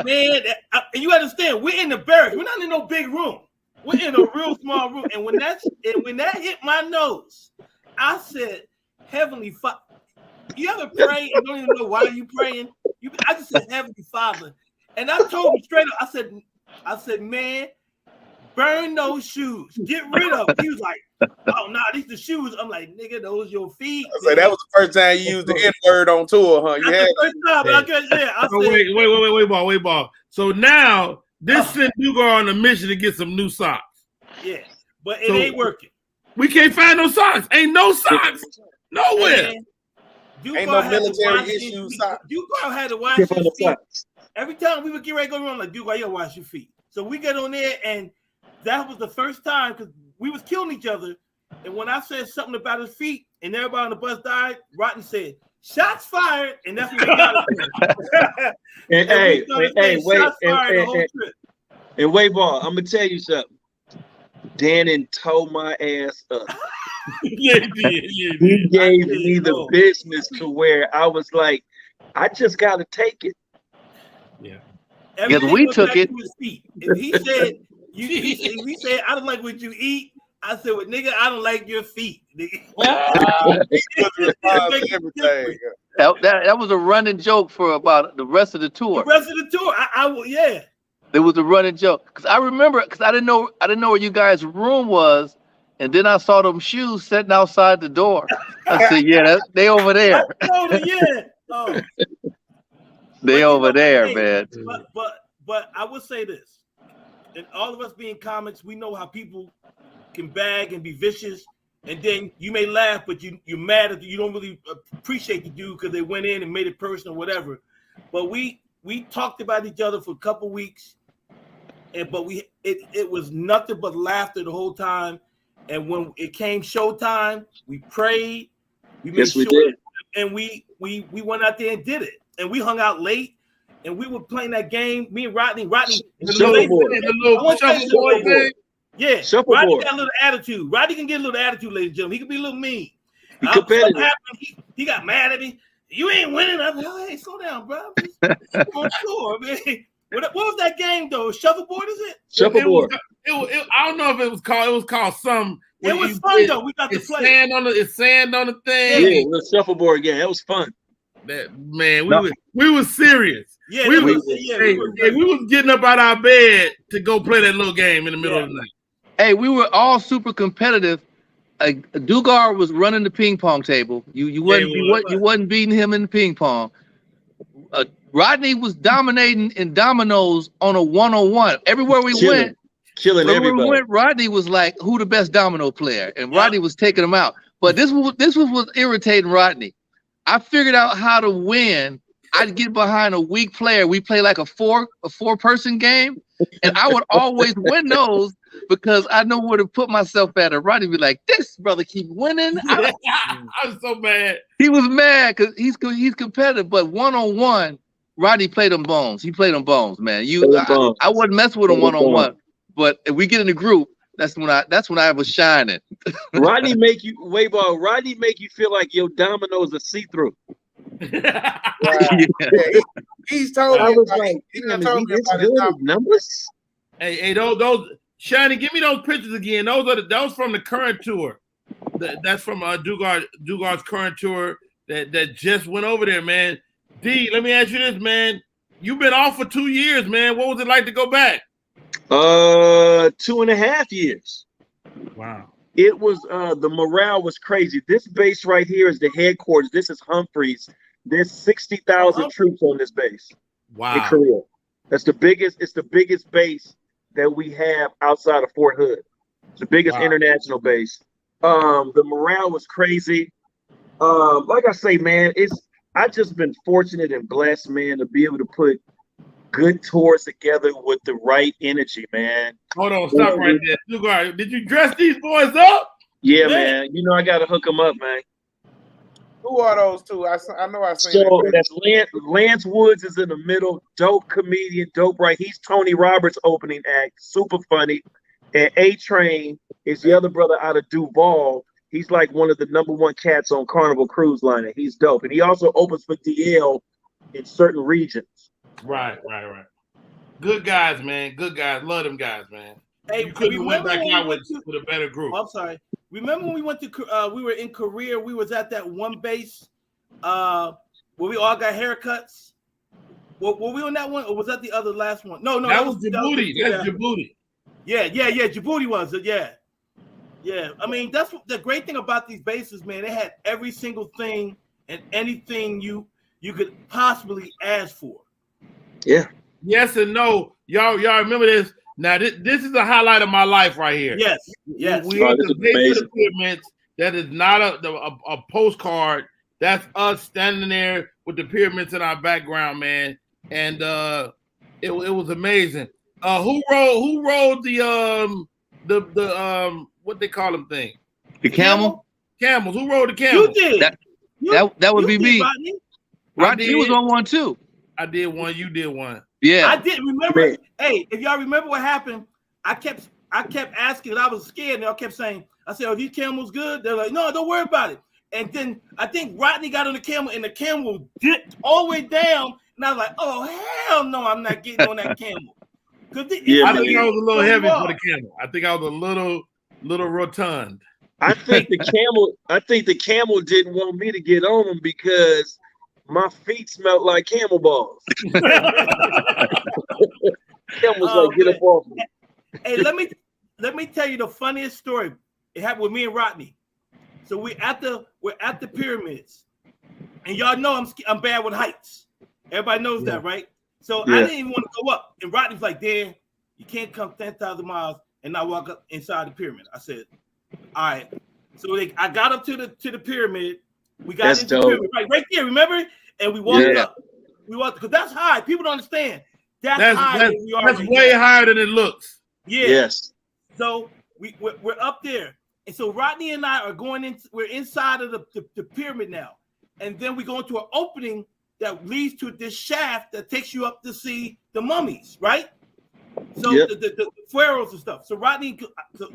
and you understand, we're in the barracks. We're not in no big room. We're in a real small room. And when that hit my nose, I said, Heavenly Father. You ever pray and don't even know why you praying? I just said, Heavenly Father. And I told him straight up, I said, man, burn those shoes. Get rid of them. He was like, oh, nah, these the shoes. I'm like, nigga, those your feet. I said, that was the first time you used the N-word on tour, huh? You had the first time, I said, wait, ball. So now this sent Dugar on a mission to get some new socks. Yeah, but it ain't working. We can't find no socks. Ain't no socks nowhere. Ain't no military issue socks. Dugar had to wash his feet. Every time we would get ready to go around, like, Dugar, you gotta wash your feet. So we get on there, and that was the first time because we was killing each other. And when I said something about his feet and everybody on the bus died, Rodney said, shots fired, and that's what we got it. And wait, ball, I'm gonna tell you something. Dannon tore my ass up. He gave me the business to where I was like, I just gotta take it. Yeah. Because we took it. If he said, we said, I don't like what you eat. I said, well, nigga, I don't like your feet. That was a running joke for about the rest of the tour. Yeah. It was a running joke because I remember because I didn't know where you guys' room was, and then I saw them shoes sitting outside the door. I said, "Yeah, they over there." They over there, man. But I would say this, and all of us being comics, we know how people can bag and be vicious, and then you may laugh, but you're mad at you don't really appreciate the dude because they went in and made it personal, whatever. But we talked about each other for a couple weeks, but it was nothing but laughter the whole time. And when it came showtime, we prayed. We made Yes, we sure, did. and we went out there and did it. And we hung out late, and we were playing that game. Me and Rodney. Shuffleboard. The little shuffleboard thing. Yeah, Shuffleboard. Rodney got a little attitude. Rodney can get a little attitude, ladies and gentlemen. He can be a little mean. He competitive. He got mad at me. You ain't winning. I'm like, oh, hey, slow down, bro. I'm on tour, man. What was that game though? Shuffleboard, is it? Shuffleboard. I don't know if it was called. It was called some. It was fun though. We got to play. It's sand on the thing. Yeah, the shuffleboard game. That was fun. Man, we was serious. Yeah, we was getting up out our bed to go play that little game in the middle of the night. Hey, we were all super competitive. Dugard was running the ping pong table. You wasn't beating him in the ping pong. Rodney was dominating in dominoes on a 1-on-1. Everywhere we went, Rodney was like, who the best domino player? And Rodney was taking him out. But this was what's irritating Rodney. I figured out how to win. I'd get behind a weak player. We play like a four-person game, and I would always win those because I know where to put myself at. And Rodney be like, "This brother keep winning." I was so mad. He was mad because he's competitive, but 1-on-1, Rodney played them bones. He played them bones, man. I wouldn't mess with him 1-on-1, but if we get in the group, that's when I was shining. Rodney make you feel like your dominoes are see-through. He's told me about his numbers. Hey, those Shiny, give me those pictures again. Those from the current tour. That's from Dugard's current tour that just went over there, man. D, let me ask you this, man. You've been off for 2 years, man. What was it like to go back? 2.5 years. Wow. It was the morale was crazy. This base right here is the headquarters. This is Humphreys. There's 60,000 troops on this base. Wow. In Korea. It's the biggest base that we have outside of Fort Hood. It's the biggest international base. The morale was crazy. Like I say, man, I just been fortunate and blessed, man, to be able to put good tours together with the right energy, man. Hold on, stop right there. Dugard, did you dress these boys up? Yeah, man. You know I gotta hook them up, man. Who are those two? I know I seen. So that's Lance Woods is in the middle. Dope comedian, dope, right? He's Tony Roberts' opening act, super funny. And A-Train is the other brother out of Duval. He's like one of the #1 cats on Carnival Cruise Line. And he's dope. And he also opens for DL in certain regions. Right. Good guys, man. Good guys. Love them guys, man. Hey, you couldn't have went back out with a better group. I'm sorry. Remember when we went to we were in Korea, we was at that one base where we all got haircuts? Were we on that one, or was that the other last one? No, that was Djibouti. That's Djibouti. Yeah. Djibouti was it, yeah. I mean, that's the great thing about these bases, man. They had every single thing and anything you could possibly ask for. Yeah. Yes and no. Y'all remember this? Now this is a highlight of my life right here. Yes. We at the base of the pyramids. That is not a postcard. That's us standing there with the pyramids in our background, man. And it was amazing. Who rode the what they call them thing? The camel? Camels. Who rode the camel? You did. That would be me. Rodney, you was on one too. I did one. You did one. Yeah. I didn't remember. Hey, if y'all remember what happened, I kept asking, and I was scared, and I kept saying, I said, are these camels good? They're like, no, don't worry about it. And then I think Rodney got on the camel, and the camel dipped all the way down, and I was like, oh, hell no, I'm not getting on that camel. I think I was a little heavy for the camel. I think I was a little rotund. I think the camel didn't want me to get on him because my feet smelled like camel balls. Camel's like, get up off me. Hey, let me tell you the funniest story. It happened with me and Rodney. So we're at the pyramids, and y'all know I'm bad with heights. Everybody knows that, right? So I didn't even want to go up. And Rodney's like, Dan, you can't come 10,000 miles and not walk up inside the pyramid. I said, all right. So I got up to the pyramid. We got into the pyramid right there, remember? And we walked up. We walked because that's high. People don't understand. That's high. That's way higher than it looks. Yeah. Yes. So we're up there, And so Rodney and I are going in. We're inside of the pyramid now, and then we go into an opening that leads to this shaft that takes you up to see the mummies, right? So the pharaohs and stuff. So Rodney,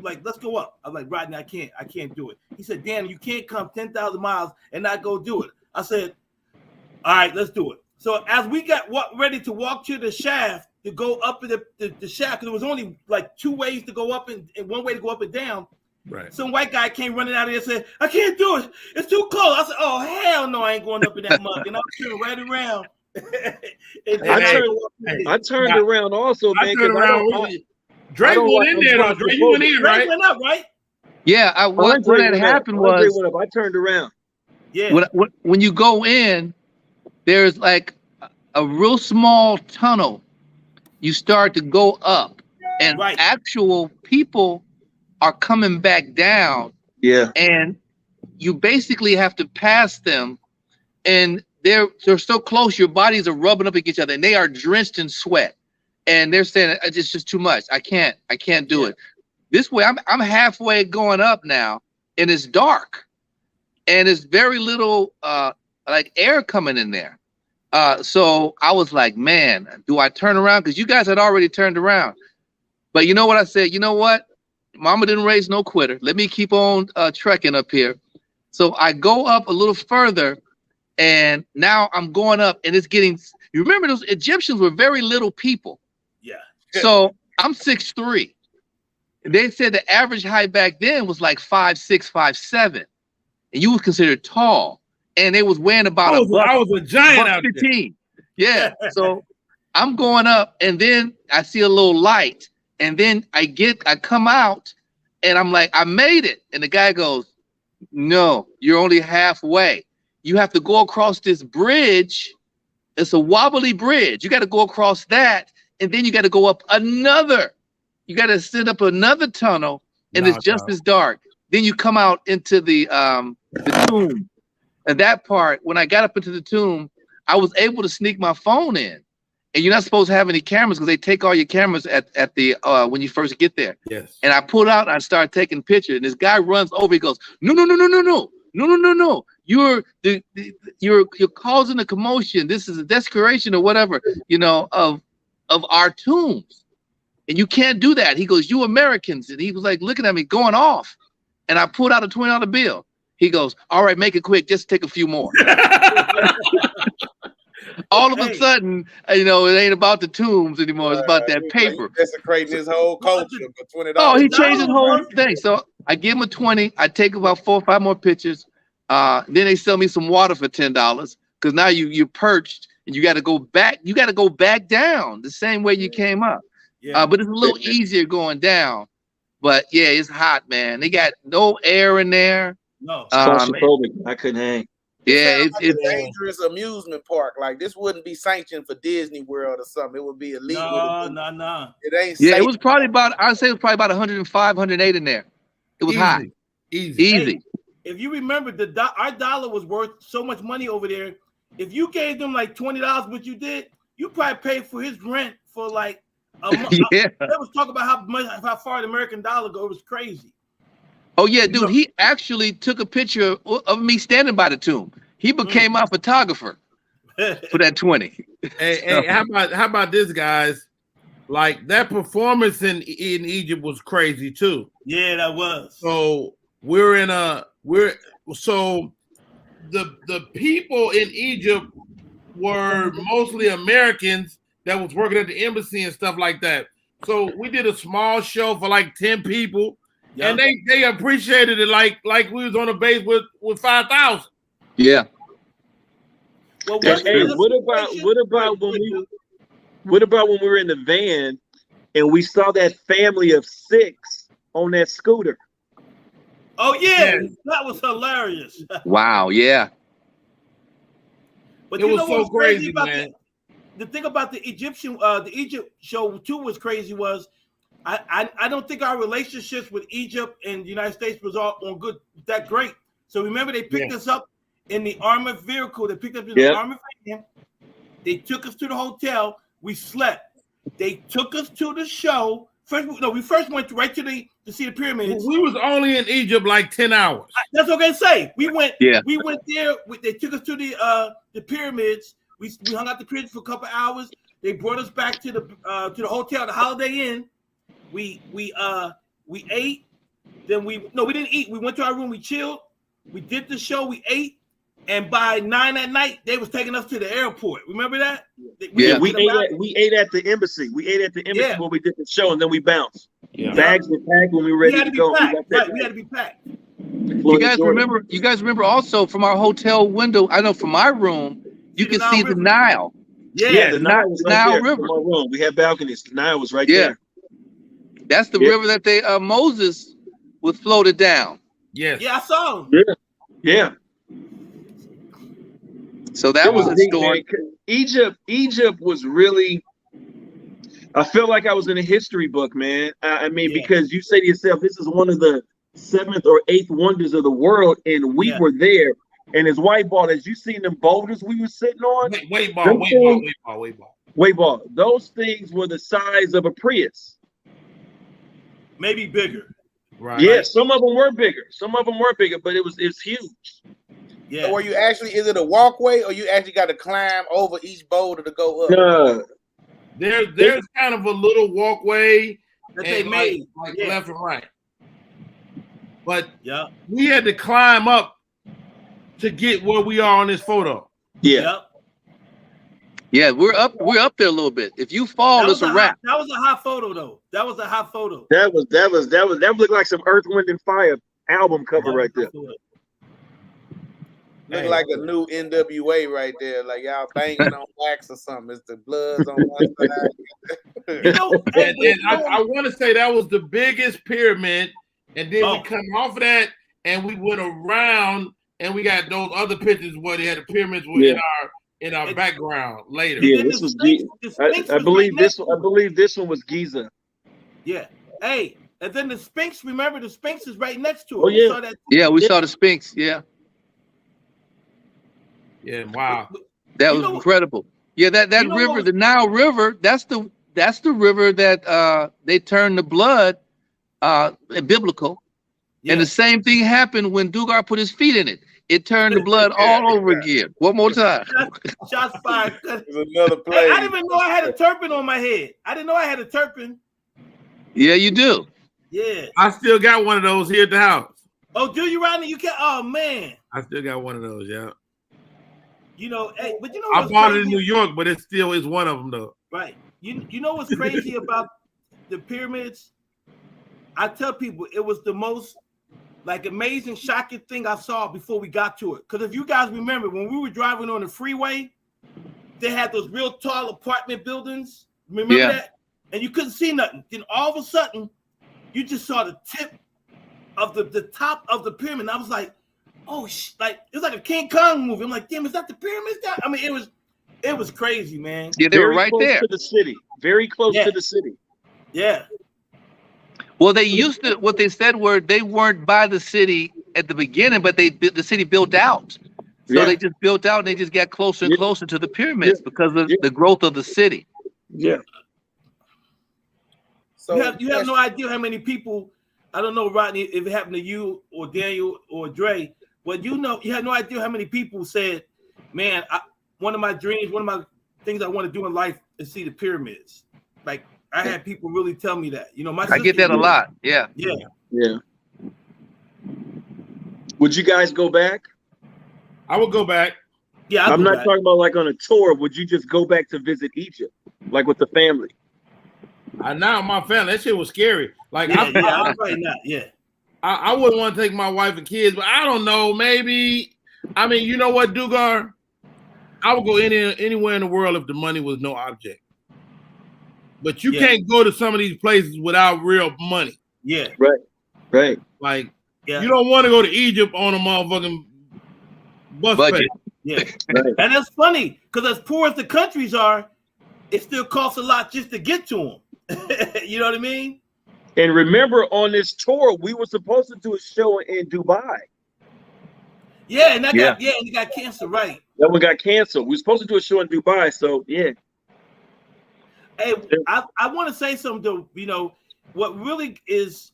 like, let's go up. I'm like, Rodney, I can't do it. He said, damn, you can't come 10,000 miles and not go do it. I said, all right, let's do it. So as we got ready to walk to the shaft to go up in the shaft, because there was only like 2 ways to go up and 1 way to go up and down. Right. Some white guy came running out of there and said, I can't do it. It's too close. I said, oh, hell no, I ain't going up in that mug. And I turned right around. I turned around also, man. Drake went in there, though. Drake, you went in, right? Drake went up, right? Yeah, what had happened was I turned around. Yeah. When you go in, there's like a real small tunnel. You start to go up, and actual people are coming back down. Yeah. And you basically have to pass them, and they're so close, your bodies are rubbing up against each other, and they are drenched in sweat. And they're saying it's just too much. I can't do it. This way, I'm halfway going up now, and it's dark, and there's very little like air coming in there. So I was like, man, do I turn around? Because you guys had already turned around. But you know what I said? You know what? Mama didn't raise no quitter. Let me keep on trekking up here. So I go up a little further, and now I'm going up, and it's getting. You remember those Egyptians were very little people. Yeah. So I'm 6'3". They said the average height back then was like 5'6", 5'7", and you was considered tall. And they was weighing about I was a giant out 15. Yeah. So I'm going up, and then I see a little light, and then I come out, and I'm like, I made it. And the guy goes, no, you're only halfway. You have to go across this bridge. It's a wobbly bridge. You got to go across that, and then you got to go up another. You got to set up another tunnel, and it's just as dark. Then you come out into the tomb. And that part, when I got up into the tomb, I was able to sneak my phone in. And you're not supposed to have any cameras because they take all your cameras at the when you first get there. Yes. And I pulled out and I started taking pictures. And this guy runs over. He goes, no. You're causing a commotion. This is a desecration or whatever, of our tombs. And you can't do that. He goes, you Americans. And he was like looking at me, going off. And I pulled out a $20 bill. He goes, all right, make it quick. Just take a few more. All of a sudden, it ain't about the tombs anymore. It's about that paper. Desecrating his whole culture for $20. Oh, he changed his whole thing. So I give him a 20. I take about 4 or 5 more pictures. Then they sell me some water for $10 because now you're perched and you got to go back. You got to go back down the same way you came up. Yeah. But it's a little easier going down. But yeah, it's hot, man. They got no air in there. No. I couldn't hang. Yeah, it's a dangerous amusement park. Like this wouldn't be sanctioned for Disney World or something. It would be illegal. No. It ain't. Yeah, safe. it was probably about. I'd say it was probably about 105, 108 in there. It was hot. Easy. Hey, if you remember, our dollar was worth so much money over there. If you gave them like $20, what you did, you probably paid for his rent for like a month. Yeah. They was talking about how far the American dollar go. It was crazy. Oh yeah, dude. He actually took a picture of me standing by the tomb. He became my photographer for that 20. Hey, how about this, guys? Like that performance in Egypt was crazy too. Yeah, that was. So the people in Egypt were mostly Americans that was working at the embassy and stuff like that. So we did a small show for like 10 people. Yep. And they appreciated it like we was on a base with 5,000. Yeah. Well, what about when we were in the van and we saw that family of 6 on that scooter? Oh yeah, that was hilarious. Wow, yeah. But it was so crazy, man. The thing about the Egypt show too was crazy was I don't think our relationships with Egypt and the United States was all on that great. So remember they picked us up in the armored vehicle. They picked up in the armored van. They took us to the hotel. We slept. They took us to the show. We first went right to the to see the pyramids. We was only in Egypt like 10 hours. That's what I say. We went Yeah. We went there. They took us to the pyramids. We hung out the pyramids for a couple hours. They brought us back to the hotel, the Holiday Inn. We ate. Then we didn't eat. We went to our room. We chilled. We did the show. We ate. And by 9 at night, they was taking us to the airport. Remember that? Yeah. We ate at the embassy. We ate at the embassy when we did the show, and then we bounced. Yeah. Bags were packed when we were ready to go. Right, we had to be packed. You guys remember also from our hotel window, I know from my room, you can see the Nile. Yeah, the Nile was right Nile there River. from our room. We had balconies. The Nile was right there. That's the river that Moses was floated down. Yes. Yeah, I saw him. Yeah. So that was a story. Egypt was really. I felt like I was in a history book, man. I mean, because you say to yourself, this is one of the 7th or 8th wonders of the world, and we were there. And as white ball, as you seen them boulders we were sitting on, Weight ball. Those things were the size of a Prius. Maybe bigger. Right. Yeah, some of them were bigger. But it was huge. Yeah. So is it a walkway, or you actually got to climb over each boulder to go up? No. There's kind of a little walkway that they made, like left and right. But yeah, we had to climb up to get where we are on this photo. Yeah. Yeah, we're up there a little bit. If you fall, it's a wrap. That was a hot photo, though. That was a hot photo. That looked like some Earth, Wind, and Fire album cover right there. Look like a new NWA right there, like y'all banging on wax or something. It's the Bloods on one side. And I want to say that was the biggest pyramid, and then we come off of that and we went around and we got those other pictures where they had the pyramids in our background later. Yeah, this was I believe this one was Giza. Yeah. Hey, and then the Sphinx. Remember, the Sphinx is right next to it. Oh yeah. We saw the Sphinx. Yeah. Yeah, wow. That was incredible. Yeah, that river, the Nile River, that's the river that they turned the blood biblical. Yeah. And the same thing happened when Dugar put his feet in it. It turned the blood all over again. One more time. Shots fired. Another play. Hey, I didn't even know I had a turban on my head. I didn't know I had a turban. Yeah, you do. Yeah. I still got one of those here at the house. Oh, do you, Rodney? You can't. Oh man. I still got one of those. Yeah. You know, hey, but you know, I bought it in New York, but it still is one of them though. Right. You know what's crazy about the pyramids? I tell people it was the most amazing, shocking thing I saw before we got to it. Because if you guys remember, when we were driving on the freeway, they had those real tall apartment buildings. Remember that? And you couldn't see nothing. Then all of a sudden, you just saw the tip of the top of the pyramid. And I was like, oh, it's like a King Kong movie. I'm like, damn, is that the pyramids? I mean, it was crazy, man. Yeah, they were right there to the city, very close to the city. Yeah. Well, they used to. What they said were they weren't by the city at the beginning, but the city built out. So they just built out, and they just got closer and closer to the pyramids because of the growth of the city. Yeah. So you have no idea how many people. I don't know, Rodney, if it happened to you or Daniel or Dre. But you have no idea how many people said, man, one of my dreams, one of my things I want to do in life is see the pyramids. Like, I had people really tell me that. You know, I get that a lot. Yeah. Yeah. Would you guys go back? I would go back. Yeah, I'm not talking about like on a tour. Would you just go back to visit Egypt, like with the family? Now my family, that shit was scary. Like, I'm right now. Yeah. I wouldn't want to take my wife and kids, but I don't know. Maybe, I mean, you know what, Dugar? I would go anywhere in the world if the money was no object. But you can't go to some of these places without real money. Yeah. Right. Like, you don't want to go to Egypt on a motherfucking bus budget. Yeah. Right. And that's funny because as poor as the countries are, it still costs a lot just to get to them. You know what I mean? And remember, on this tour, we were supposed to do a show in Dubai. Yeah, and it got canceled, right? That one got canceled. We were supposed to do a show in Dubai, so yeah. Hey, I want to say something though. You know, what really is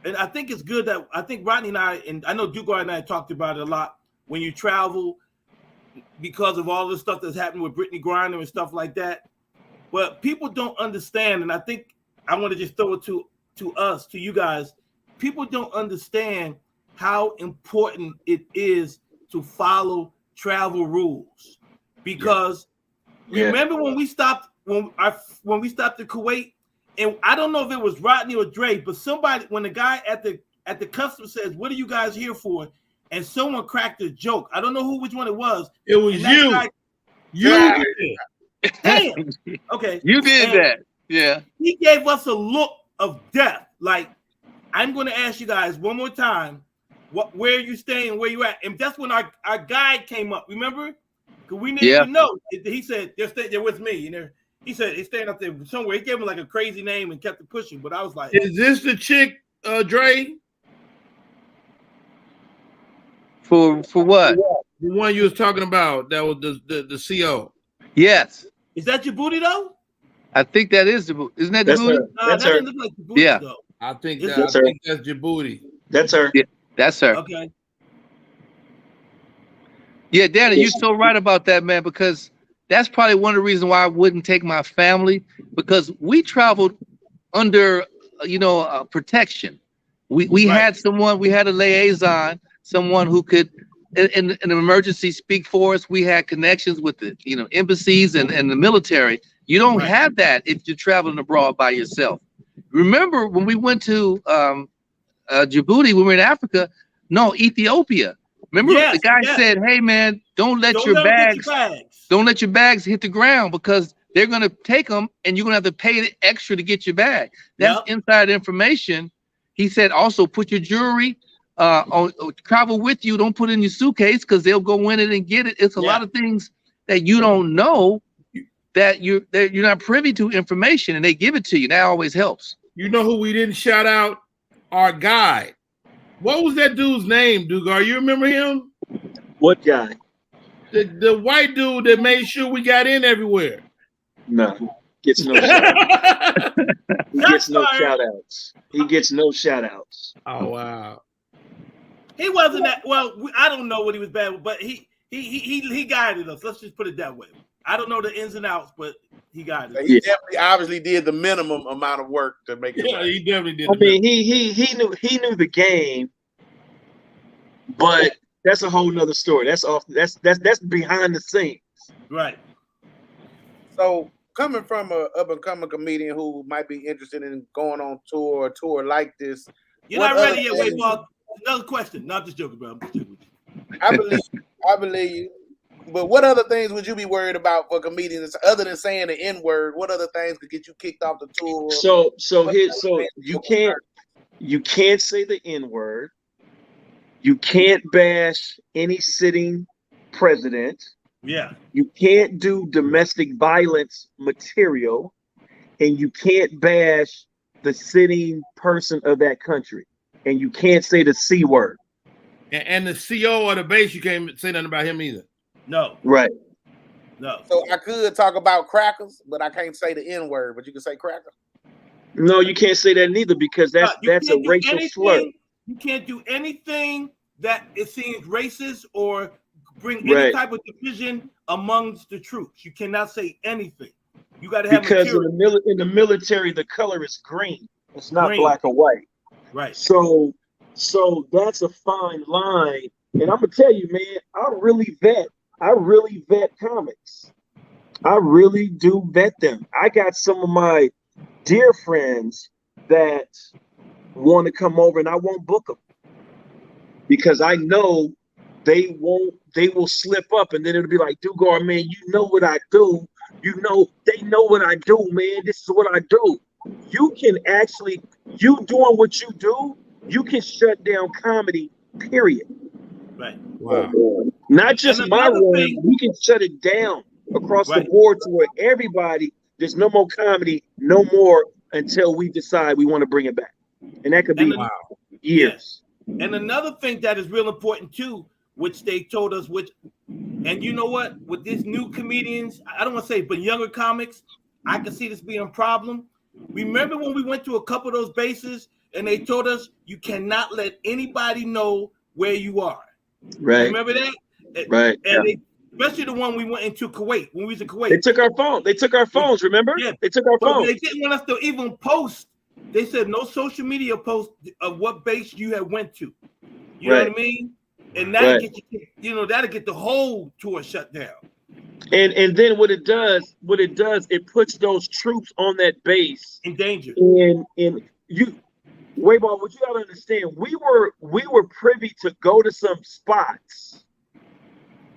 and I think it's good that I think Rodney and I know Dugard and I talked about it a lot. When you travel, because of all the stuff that's happened with Brittany Griner and stuff like that, but people don't understand, and I think I want to just throw it to us, to you guys. People don't understand how important it is to follow travel rules, because remember when we stopped when we stopped in Kuwait, and I don't know if it was Rodney or Dre, but somebody, when the guy at the customs says, "What are you guys here for?" and someone cracked a joke. I don't know which one it was. It was you. Guy, you did it. Damn. Okay. You did that. Yeah. He gave us a look of death. Like, I'm going to ask you guys one more time, where are you staying, where you at? And that's when our guide came up. Remember? Because we didn't even know. He said they're with me. You know, he said he's staying up there somewhere. He gave him like a crazy name and kept it pushing. But I was like, is this the chick, Dre? For what? The one you was talking about, that was the CO. Yes. Is that Djibouti though? I think that is Djibouti. Isn't that That's Djibouti? her. No, That's that her. doesn't look like Djibouti though. I think That's her. that's Djibouti. That's her. Yeah, that's her. Okay. Yeah, Danny, you're so right about that, man, because that's probably one of the reasons why I wouldn't take my family, because we traveled under, protection. We had someone, we had a liaison, someone who could, in an emergency, speak for us. We had connections with the, embassies and the military. You don't have that if you're traveling abroad by yourself. Remember when we went to Djibouti, when we were in Africa, Ethiopia. Remember the guy said, "Hey man, don't let your bags hit the ground, because they're gonna take them and you're gonna have to pay extra to get your bag." That's inside information. He said also put your jewelry travel with you. Don't put it in your suitcase, because they'll go in it and get it. It's a lot of things that you don't know, that you're not privy to information, and they give it to you. That always helps. You know who we didn't shout out? Our guy. What was that dude's name, Dugar? You remember him? What guy? The white dude that made sure we got in everywhere. No, gets no shout outs. He gets no shout outs. He gets no shout outs. Oh wow. He wasn't that well. I don't know what he was bad with, but he guided us. Let's just put it that way. I don't know the ins and outs, but he guided us. He definitely obviously did the minimum amount of work to make it. Yeah, he definitely did. I mean, he knew the game, but that's a whole nother story. That's behind the scenes. Right. So coming from a up and coming comedian who might be interested in going on tour, a tour like this, you're not ready yet. Wait, Bob. Another question. Not just joking, bro. I'm just joking. I believe you. But what other things would you be worried about for comedians other than saying the N-word? What other things could get you kicked off the tour? So you can't say the N-word. You can't bash any sitting president. Yeah. You can't do domestic violence material, and you can't bash the sitting person of that country. And you can't say the C word. And the CO or the base, you can't say nothing about him either. No. Right. No. So I could talk about crackers, but I can't say the N-word, but you can say cracker. No, you can't say that neither, because that's a racial slur. You can't do anything that it seems racist or bring any type of division amongst the troops. You cannot say anything. You got to have because material. in the military, the color is green. It's not Green. black or white. Right. So that's a fine line. And I'm gonna tell you, man, I really vet comics. I really do vet them. I got some of my dear friends that want to come over, and I won't book them because I know they will slip up, and then it'll be like, Dugar, man, you know what I do. You know, they know what I do, man. This is what I do. You can actually, you doing what you do, you can shut down comedy, period. Right. Wow. Not just my role, we can shut it down across the board to where everybody, there's no more comedy, no more until we decide we want to bring it back. And that could be years. Yeah. And another thing that is real important too, which they told us, and you know what, with these new comedians, I don't want to say, but younger comics, I can see this being a problem. Remember when we went to a couple of those bases and they told us you cannot let anybody know where you are. Right. Remember that? Right. And they, especially the one we went into Kuwait, when we was in Kuwait. They took our phone. They took our phones, remember? Yeah. They took our But phones. they didn't want us to even post. They said no social media post of what base you had went to. You know what I mean? And that'll get you, that'll get the whole tour shut down. And then what it does, it puts those troops on that base in danger. And you, Wayball, what you gotta understand, we were privy to go to some spots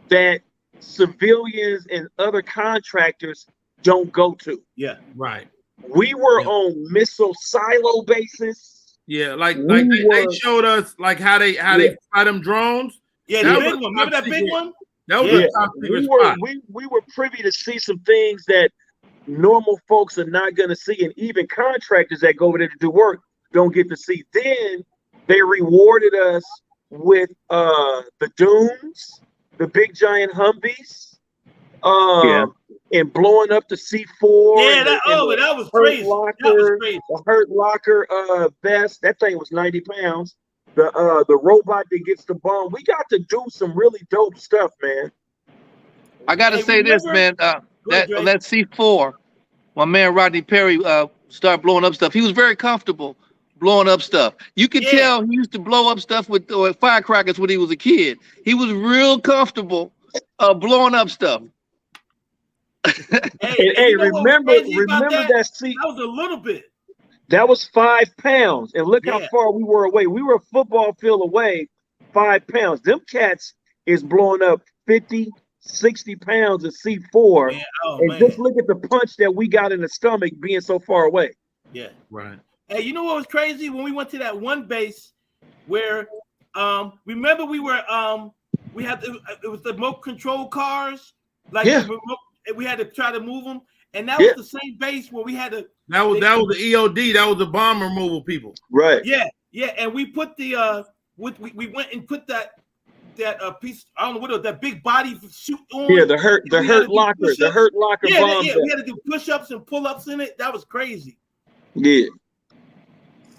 that civilians and other contractors don't go to. Yeah, right. We were on missile silo bases. Yeah, like they showed us like how they fly them drones. Yeah, the big one. Remember that big one? That was a top secret spot. We were privy to see some things that normal folks are not going to see, and even contractors that go over there to do work don't get to see. Then they rewarded us with the dunes, the big giant Humvees, and blowing up the C4. Yeah, that was crazy. That was crazy. The Hurt Locker vest. That thing was 90 pounds. The robot that gets the bomb. We got to do some really dope stuff, man. I got to say this, man. That C4, my man Rodney Perry started blowing up stuff. He was very comfortable blowing up stuff. You could tell he used to blow up stuff with firecrackers when he was a kid. He was real comfortable blowing up stuff. Hey, remember that seat? That was a little bit. That was 5 pounds. And look how far we were away. We were a football field away, 5 pounds. Them cats is blowing up 50, 60 pounds of C4. Just look at the punch that we got in the stomach being so far away. Yeah. Right. Hey, you know what was crazy? When we went to that one base where remember we were we had it was the remote control cars. We had to try to move them. And that was the same base where we had to. That was the EOD. That was the bomb removal people. Right. Yeah, yeah. And we put the we went and put that piece. I don't know what it was, that big body suit on. Yeah, the hurt locker bomb. Yeah, we had to do push-ups and pull-ups in it. That was crazy. Yeah.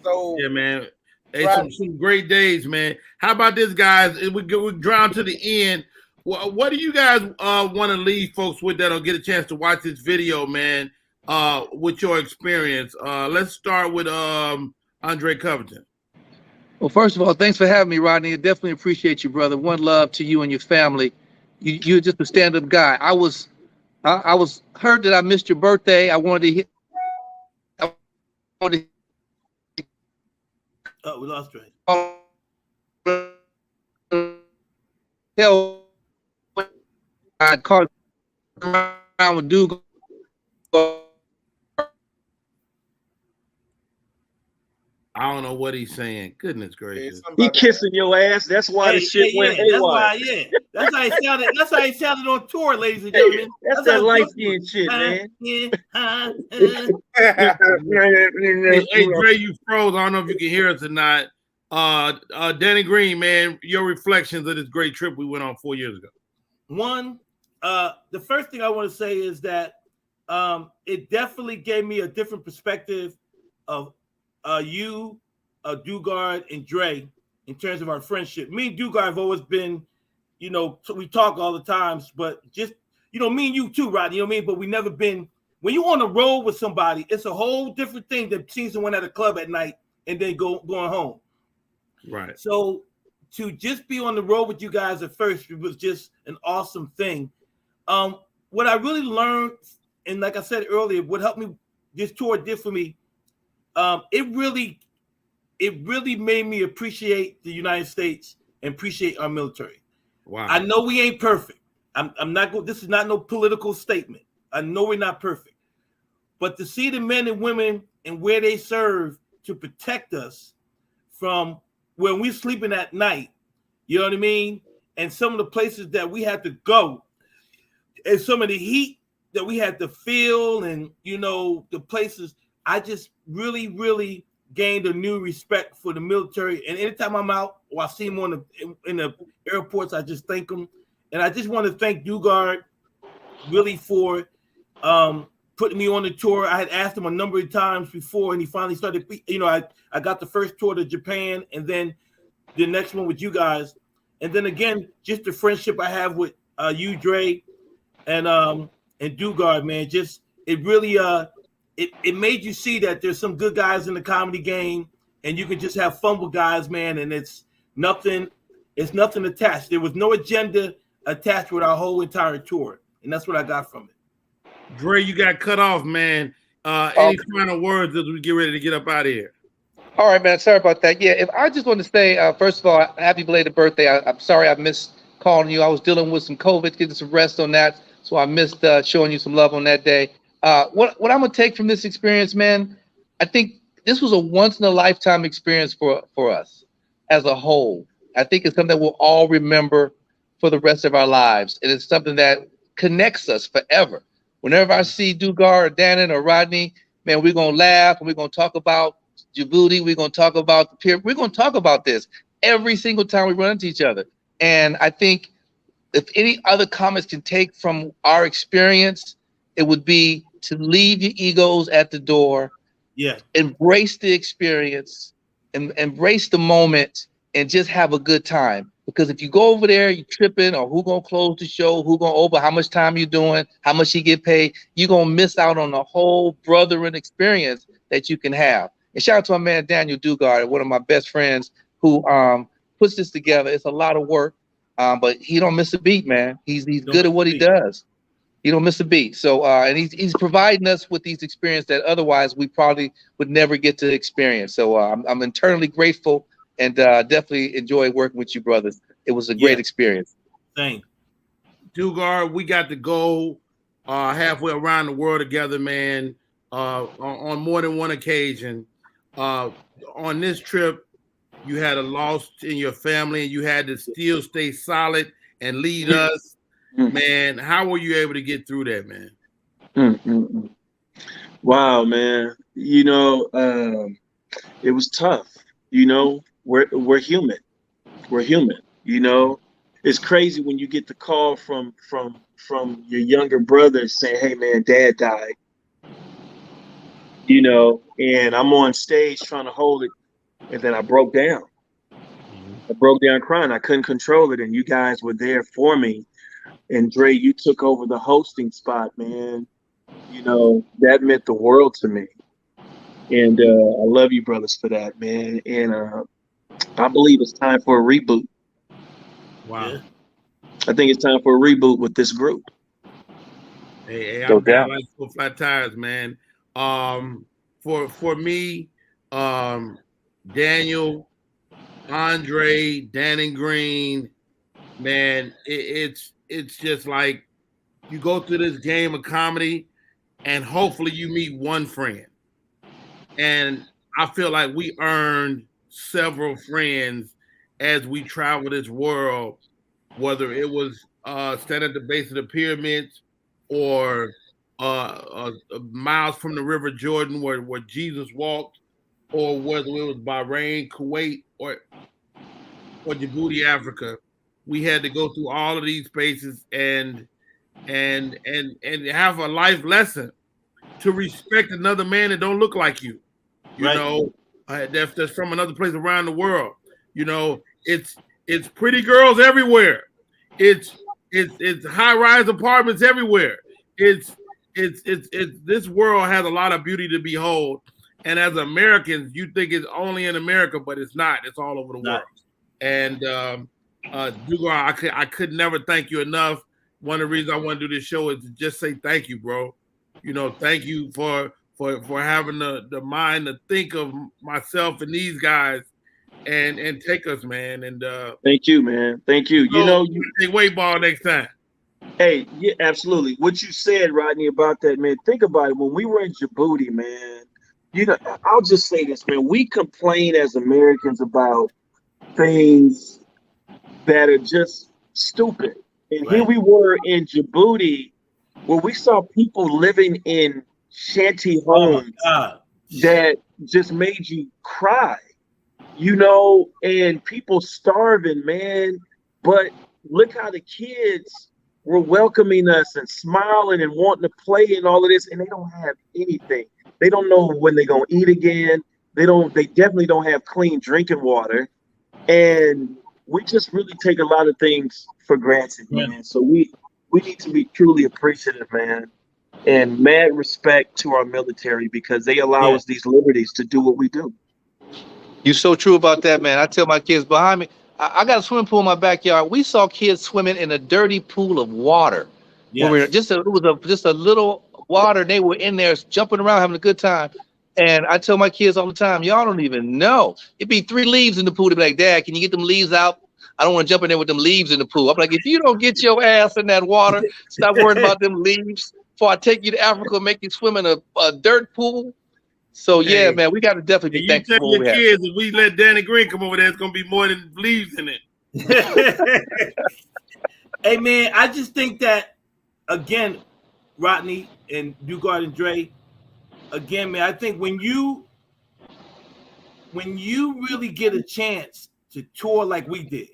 So yeah, man. Hey, some great days, man. How about this, guys? We drown to the end. What do you guys want to leave folks with that'll get a chance to watch this video, man, with your experience? Let's start with Andre Covington. Well, first of all, thanks for having me, Rodney. I definitely appreciate you, brother. One love to you and your family. You're just a stand-up guy. I was hurt that I missed your birthday. I wanted to hit. Oh, we lost Dre. Hell. I called around with Duke. I don't know what he's saying. Goodness gracious. He kissing your ass. That's why the shit went haywire. That's how he sounded. That's how he sounded on tour, ladies and gentlemen. That's that light skin shit, man. Hey, Dre, you froze. I don't know if you can hear us or not. Danny Green, man, your reflections of this great trip we went on 4 years ago. One, the first thing I want to say is that it definitely gave me a different perspective of you, Dugard, and Dre in terms of our friendship. Me and Dugard have always been, we talk all the times, but just, me and you too, Rodney, you know what I mean? But we never been, when you're on the road with somebody, it's a whole different thing than seeing someone at a club at night and then going home. Right. So to just be on the road with you guys at first, it was just an awesome thing. What I really learned, and like I said earlier, what helped me, this tour did for me, it really made me appreciate the United States and appreciate our military. Wow. I know we ain't perfect. I'm not going. This is not no political statement. I know we're not perfect, but to see the men and women and where they serve to protect us from when we're sleeping at night, you know what I mean? And some of the places that we had to go, and some of the heat that we had to feel, and the places, I just really, really gained a new respect for the military. And anytime I'm out or I see them in the airports, I just thank them. And I just want to thank Dugard really for putting me on the tour. I had asked him a number of times before, and he finally started. You know, I got the first tour to Japan, and then the next one with you guys, and then again, just the friendship I have with you, Dre, and Dugard, man. Just it really it made you see that there's some good guys in the comedy game, and you can just have fun with guys, man. And it's nothing attached. There was no agenda attached with our whole entire tour, and that's what I got from it. Dre, you got cut off, man. Any final words as we get ready to get up out of here? All right, man. Sorry about that. Yeah, if I just want to say, first of all, happy belated birthday. I'm sorry I missed calling you. I was dealing with some COVID, getting some rest on that, so I missed showing you some love on that day. What I'm gonna take from this experience, man, I think this was a once in a lifetime experience for us as a whole. I think it's something that we'll all remember for the rest of our lives, and it's something that connects us forever. Whenever I see Dugar or Dannon or Rodney, man, we're gonna laugh and we're gonna talk about Djibouti. We're gonna talk about the pier. We're gonna talk about this every single time we run into each other. And I think if any other comments can take from our experience, it would be to leave your egos at the door. Yeah. Embrace the experience and embrace the moment and just have a good time. Because if you go over there, you tripping, or who gonna close the show, who gonna open, how much time you doing, how much you get paid, you're gonna miss out on the whole brothering experience that you can have. And shout out to my man Daniel Dugard, one of my best friends, who puts this together. It's a lot of work, but he don't miss a beat, man. He's good at what he does. He don't miss a beat. So and he's providing us with these experiences that otherwise we probably would never get to experience. So I'm eternally grateful. And definitely enjoy working with you, brothers. It was a great experience. Same. Dugard, we got to go halfway around the world together, man, on more than one occasion. On this trip, you had a loss in your family, and you had to still stay solid and lead us. Man, how were you able to get through that, man? Wow, man. You know, it was tough. You know, we're human. We're human. You know, it's crazy when you get the call from your younger brother saying, "Hey, man, Dad died." You know, and I'm on stage trying to hold it, and then I broke down. I broke down crying. I couldn't control it, and you guys were there for me. And Dre, you took over the hosting spot, man. You know, that meant the world to me. And I love you brothers for that, man. And I believe it's time for a reboot. Wow. I think it's time for a reboot with this group. Hey, I'm down like 4 flat tires, man. For me, Daniel, Andre, Dannon Green, man, it's just like you go through this game of comedy, and hopefully you meet one friend. And I feel like we earned several friends as we travel this world, whether it was standing at the base of the pyramids or miles from the River Jordan where Jesus walked, or whether it was Bahrain, Kuwait, or Djibouti, Africa. We had to go through all of these spaces and have a life lesson to respect another man that don't look like you. You know, that's from another place around the world. You know, it's pretty girls everywhere. It's high-rise apartments everywhere. It's this world has a lot of beauty to behold. And as Americans, you think it's only in America, but it's not. It's all over the world. And Dugar, I could never thank you enough. One of the reasons I want to do this show is to just say thank you, bro. You know, thank you for having the mind to think of myself and these guys and take us, man. And thank you, man. Thank you. You know, you take weight ball next time. Hey, yeah, absolutely. What you said, Rodney, about that, man. Think about it. When we were in Djibouti, man, you know, I'll just say this, man. We complain as Americans about things that are just stupid. And here we were in Djibouti, where we saw people living in shanty homes that just made you cry, you know, and people starving, man. But look how the kids were welcoming us and smiling and wanting to play and all of this, and they don't have anything. They don't know when they're gonna eat again. They definitely don't have clean drinking water. And we just really take a lot of things for granted, man. So we need to be truly appreciative, man. And mad respect to our military because they allow us these liberties to do what we do. You're so true about that, man. I tell my kids behind me, I got a swimming pool in my backyard. We saw kids swimming in a dirty pool of water. When we were just a little water, and they were in there jumping around, having a good time. And I tell my kids all the time, y'all don't even know. It'd be 3 leaves in the pool. They'd be like, Dad, can you get them leaves out? I don't want to jump in there with them leaves in the pool. I'm like, if you don't get your ass in that water, stop worrying about them leaves before I take you to Africa and make you swim in a dirt pool. So yeah, man, we got to definitely be thankful. You tell your kids if we let Danny Green come over there, it's gonna be more than leaves in it. Hey man, I just think that again, Rodney and Dugard and Dre, again, man, I think when you really get a chance to tour like we did,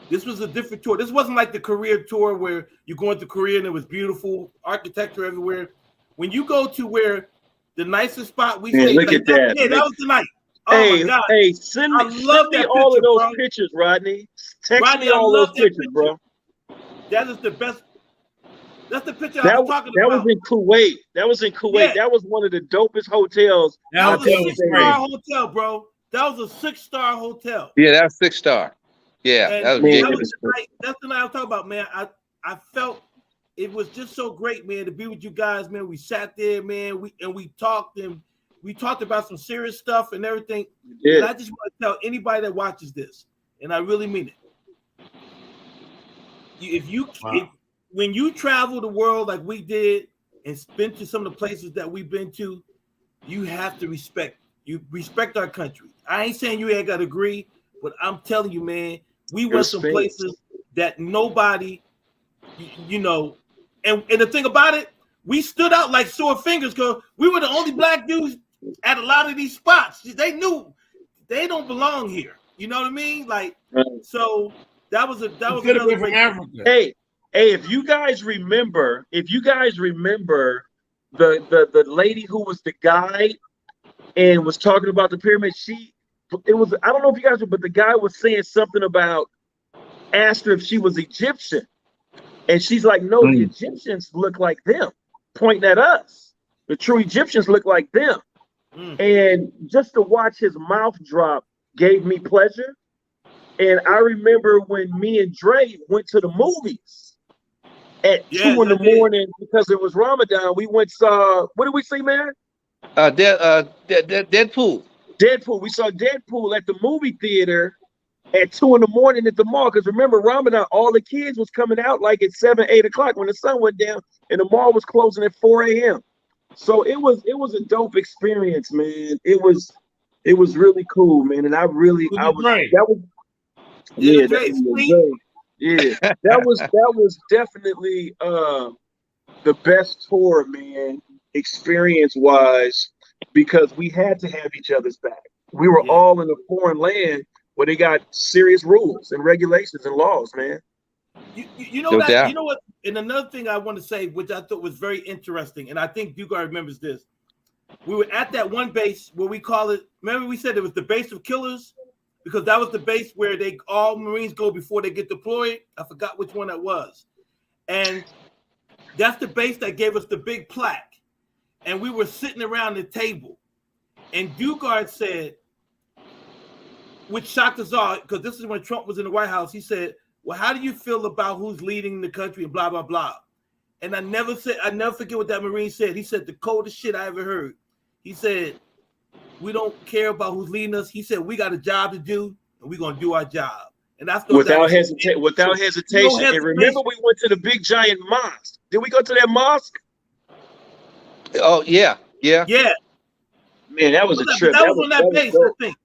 this was a different tour. This wasn't like the career tour where you're going to Korea and it was beautiful architecture everywhere. When you go to where the nicest spot we stayed, look at that. Yeah, that was the night. Hey, my God. Hey, send me all of those pictures, Rodney. Text me all those pictures, bro. That is the best. That's the picture I was talking about. That was in Kuwait. Yeah. That was one of the dopest hotels. That was a 6-star hotel, bro. That was a 6-star hotel. Yeah, that's 6-star. Yeah, and that's the night I was talking about, man. I felt it was just so great, man, to be with you guys, man. We sat there, man. We talked about some serious stuff and everything. Yeah. And I just want to tell anybody that watches this, and I really mean it. When you travel the world like we did and been to some of the places that we've been to, you have to respect our country. I ain't saying you ain't got to agree, but I'm telling you, man, we went some places that nobody, and the thing about it, we stood out like sore fingers because we were the only black dudes at a lot of these spots. They knew they don't belong here. You know what I mean? Like, so that was another from Africa. Hey, if you guys remember the lady who was the guide and was talking about the pyramid, I don't know if you guys, but the guy was saying something about, asked her if she was Egyptian. And she's like, no, the Egyptians look like them, pointing at us. The true Egyptians look like them. And just to watch his mouth drop gave me pleasure. And I remember when me and Dre went to the movies at 2 in the morning because it was Ramadan. We went saw, what did we see, man? Deadpool. Deadpool. We saw Deadpool at the movie theater at 2 in the morning at the mall. Because remember, Ramadan, all the kids was coming out like at 7, 8 o'clock when the sun went down, and the mall was closing at 4 a.m. So it was a dope experience, man. It was really cool, man. And that was definitely the best tour, man, experience wise, because we had to have each other's back. We were all in a foreign land where they got serious rules and regulations and laws, man. You know what? And another thing I want to say, which I thought was very interesting, and I think Dugard remembers this. We were at that one base where we call it. Remember, we said it was the base of killers because that was the base where all Marines go before they get deployed. I forgot which one that was, and that's the base that gave us the big plaque. And we were sitting around the table, and Dugard said, which shocked us all, because this is when Trump was in the White House. He said, well, how do you feel about who's leading the country and blah, blah, blah. And I never forget what that Marine said. He said the coldest shit I ever heard. He said, we don't care about who's leading us. He said, we got a job to do, and we're going to do our job. And that's without hesitation. And remember, we went to the big giant mosque. Did we go to that mosque? Oh, yeah. Man, that was a trip. That was on that base, I think.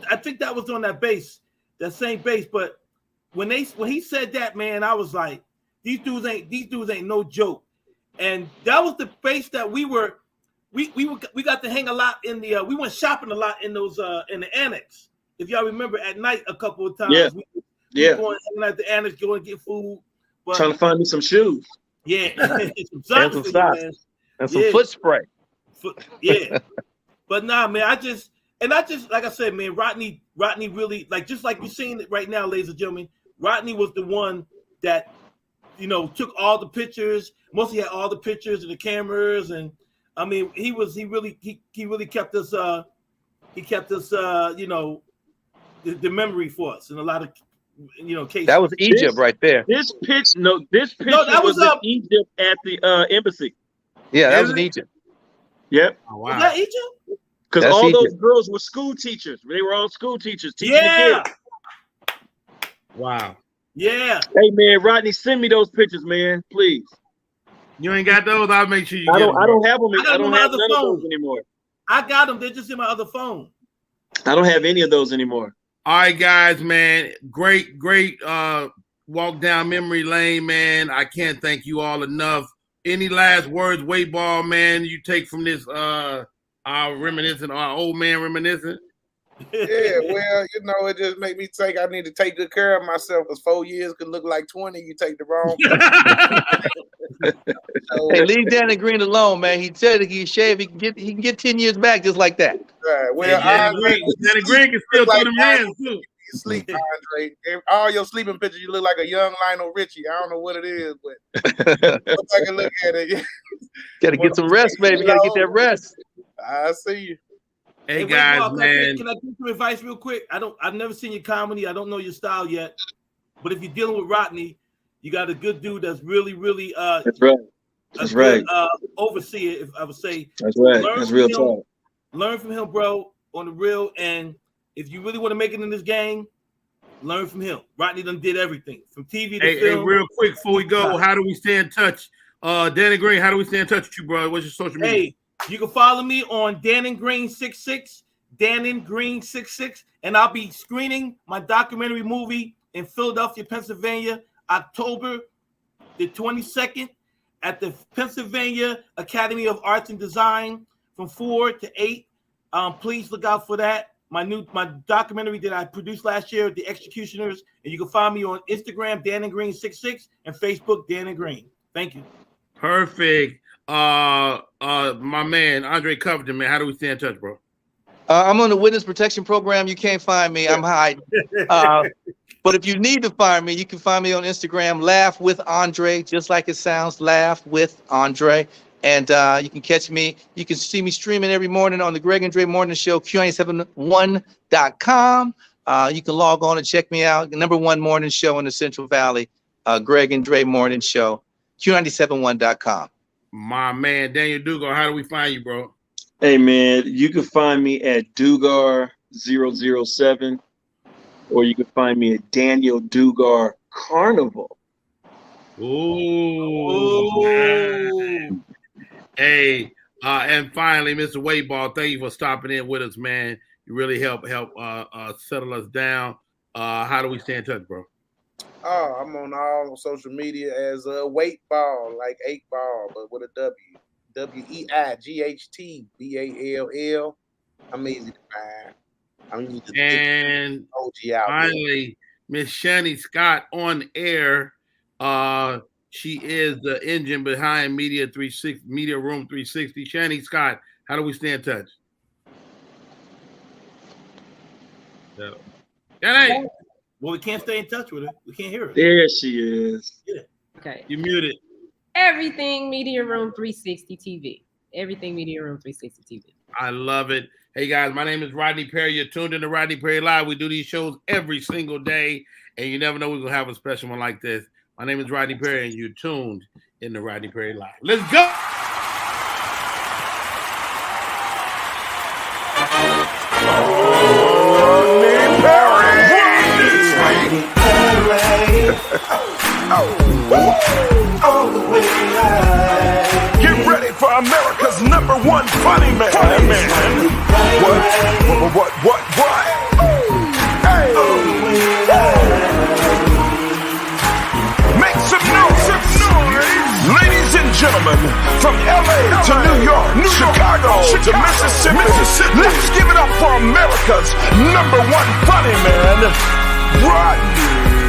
I think that was on that base, that same base. But when he said that, man, I was like, these dudes ain't no joke. And that was the base that we got to hang a lot in the we went shopping a lot in those in the annex. If y'all remember, at night a couple of times we going hanging at the annex, going to get food. But Trying to find me some shoes. yeah, some And socks some for you, socks. man. And some Yeah. foot spray. Yeah. But nah, man, I just like I said, man, Rodney really, like, just like you're seeing it right now, ladies and gentlemen, Rodney was the one that, you know, took all the pictures. Mostly had all the pictures and the cameras, and I mean, he really kept us you know, the memory for us in a lot of, you know, cases. That was Egypt right there. This picture that was was in Egypt at the embassy. Yeah, that Is was in it? Egypt. Yep. Oh, Was wow. that Egypt? Because That's all those Egypt. girls were school teachers. They were all school teachers teaching Yeah. the kids. Wow. Yeah. Hey man, Rodney, send me those pictures, man, please. You ain't got those? I'll make sure you I get don't them. have them. I got I don't them on my have other none of phone. those anymore. I got them. They're just in my other phone. I don't have any of those anymore. All right, guys, man. Great walk down memory lane, man. I can't thank you all enough. Any last words, weight ball, man, you take from this our old man reminiscing? Yeah, well, you know, it just make me think I need to take good care of myself because 4 years could look like 20. You take the wrong. So, Hey, leave Danny Green alone, man. He said he shave. He can get 10 years back just like that. well, Danny Green can still throw them hands too. You sleep, Andre. All your sleeping pictures, you look like a young Lionel Richie. I don't know what it is, but go back and look at it. Gotta get some rest, baby. Gotta get that rest. I see you. Hey wait, guys, Mark, man. Can I give some advice real quick? I've never seen your comedy. I don't know your style yet. But if you're dealing with Rodney, you got a good dude that's really That's right. That's right. Overseer, if I would say. That's right. That's real talk. Learn from him, bro, on the real. And if you really want to make it in this game, learn from him. Rodney done did everything from TV to film. Hey, real quick before we go, how do we stay in touch? Danny Green, how do we stay in touch with you, bro? What's your social media? Hey, you can follow me on DanonGreen66, DanonGreen66, and I'll be screening my documentary movie in Philadelphia, Pennsylvania, October the 22nd at the Pennsylvania Academy of Arts and Design from 4 to 8. Please look out for that. My documentary that I produced last year, The Executioners, and you can find me on Instagram, DanonGreen66, and Facebook, Danon Green. Thank you. Perfect. My man, Andre Covington, man, how do we stay in touch, bro? I'm on the witness protection program. You can't find me. I'm hiding. But if you need to find me, you can find me on Instagram, Laugh with Andre, just like it sounds, Laugh with Andre. And you can catch me. You can see me streaming every morning on the Greg and Dre Morning Show, Q971.com. You can log on and check me out. The #1 morning show in the Central Valley, Greg and Dre Morning Show, Q971.com. My man, Daniel Dugar, how do we find you, bro? Hey man, you can find me at Dugar007, or you can find me at Daniel Dugar Carnival. Ooh. Hey, and finally, Mr. Wayball, thank you for stopping in with us, man. You really help settle us down. How do we stay in touch, bro? Oh, I'm on all social media as a weight ball, like 8 ball, but with a W. WEIGHTBALL. I'm easy to find. And finally, Miss Shani Scott on air. She is the engine behind Media Room 360. Shani Scott, how do we stay in touch? Well, we can't stay in touch with her. We can't hear her. There she is. Yeah. Okay. You muted. Everything Media Room 360 TV. Everything Media Room 360 TV. I love it. Hey guys, my name is Rodney Perry. You're tuned in to Rodney Perry Live. We do these shows every single day, and you never know we're gonna have a special one like this. My name is Rodney Perry, and you're tuned in to Rodney Perry Live. Let's go. Get ready for America's #1 funny man. What? Hey. Make some noise. Ladies and gentlemen, from LA to New York, Chicago to Mississippi, let's give it up for America's #1 funny man, Rodney.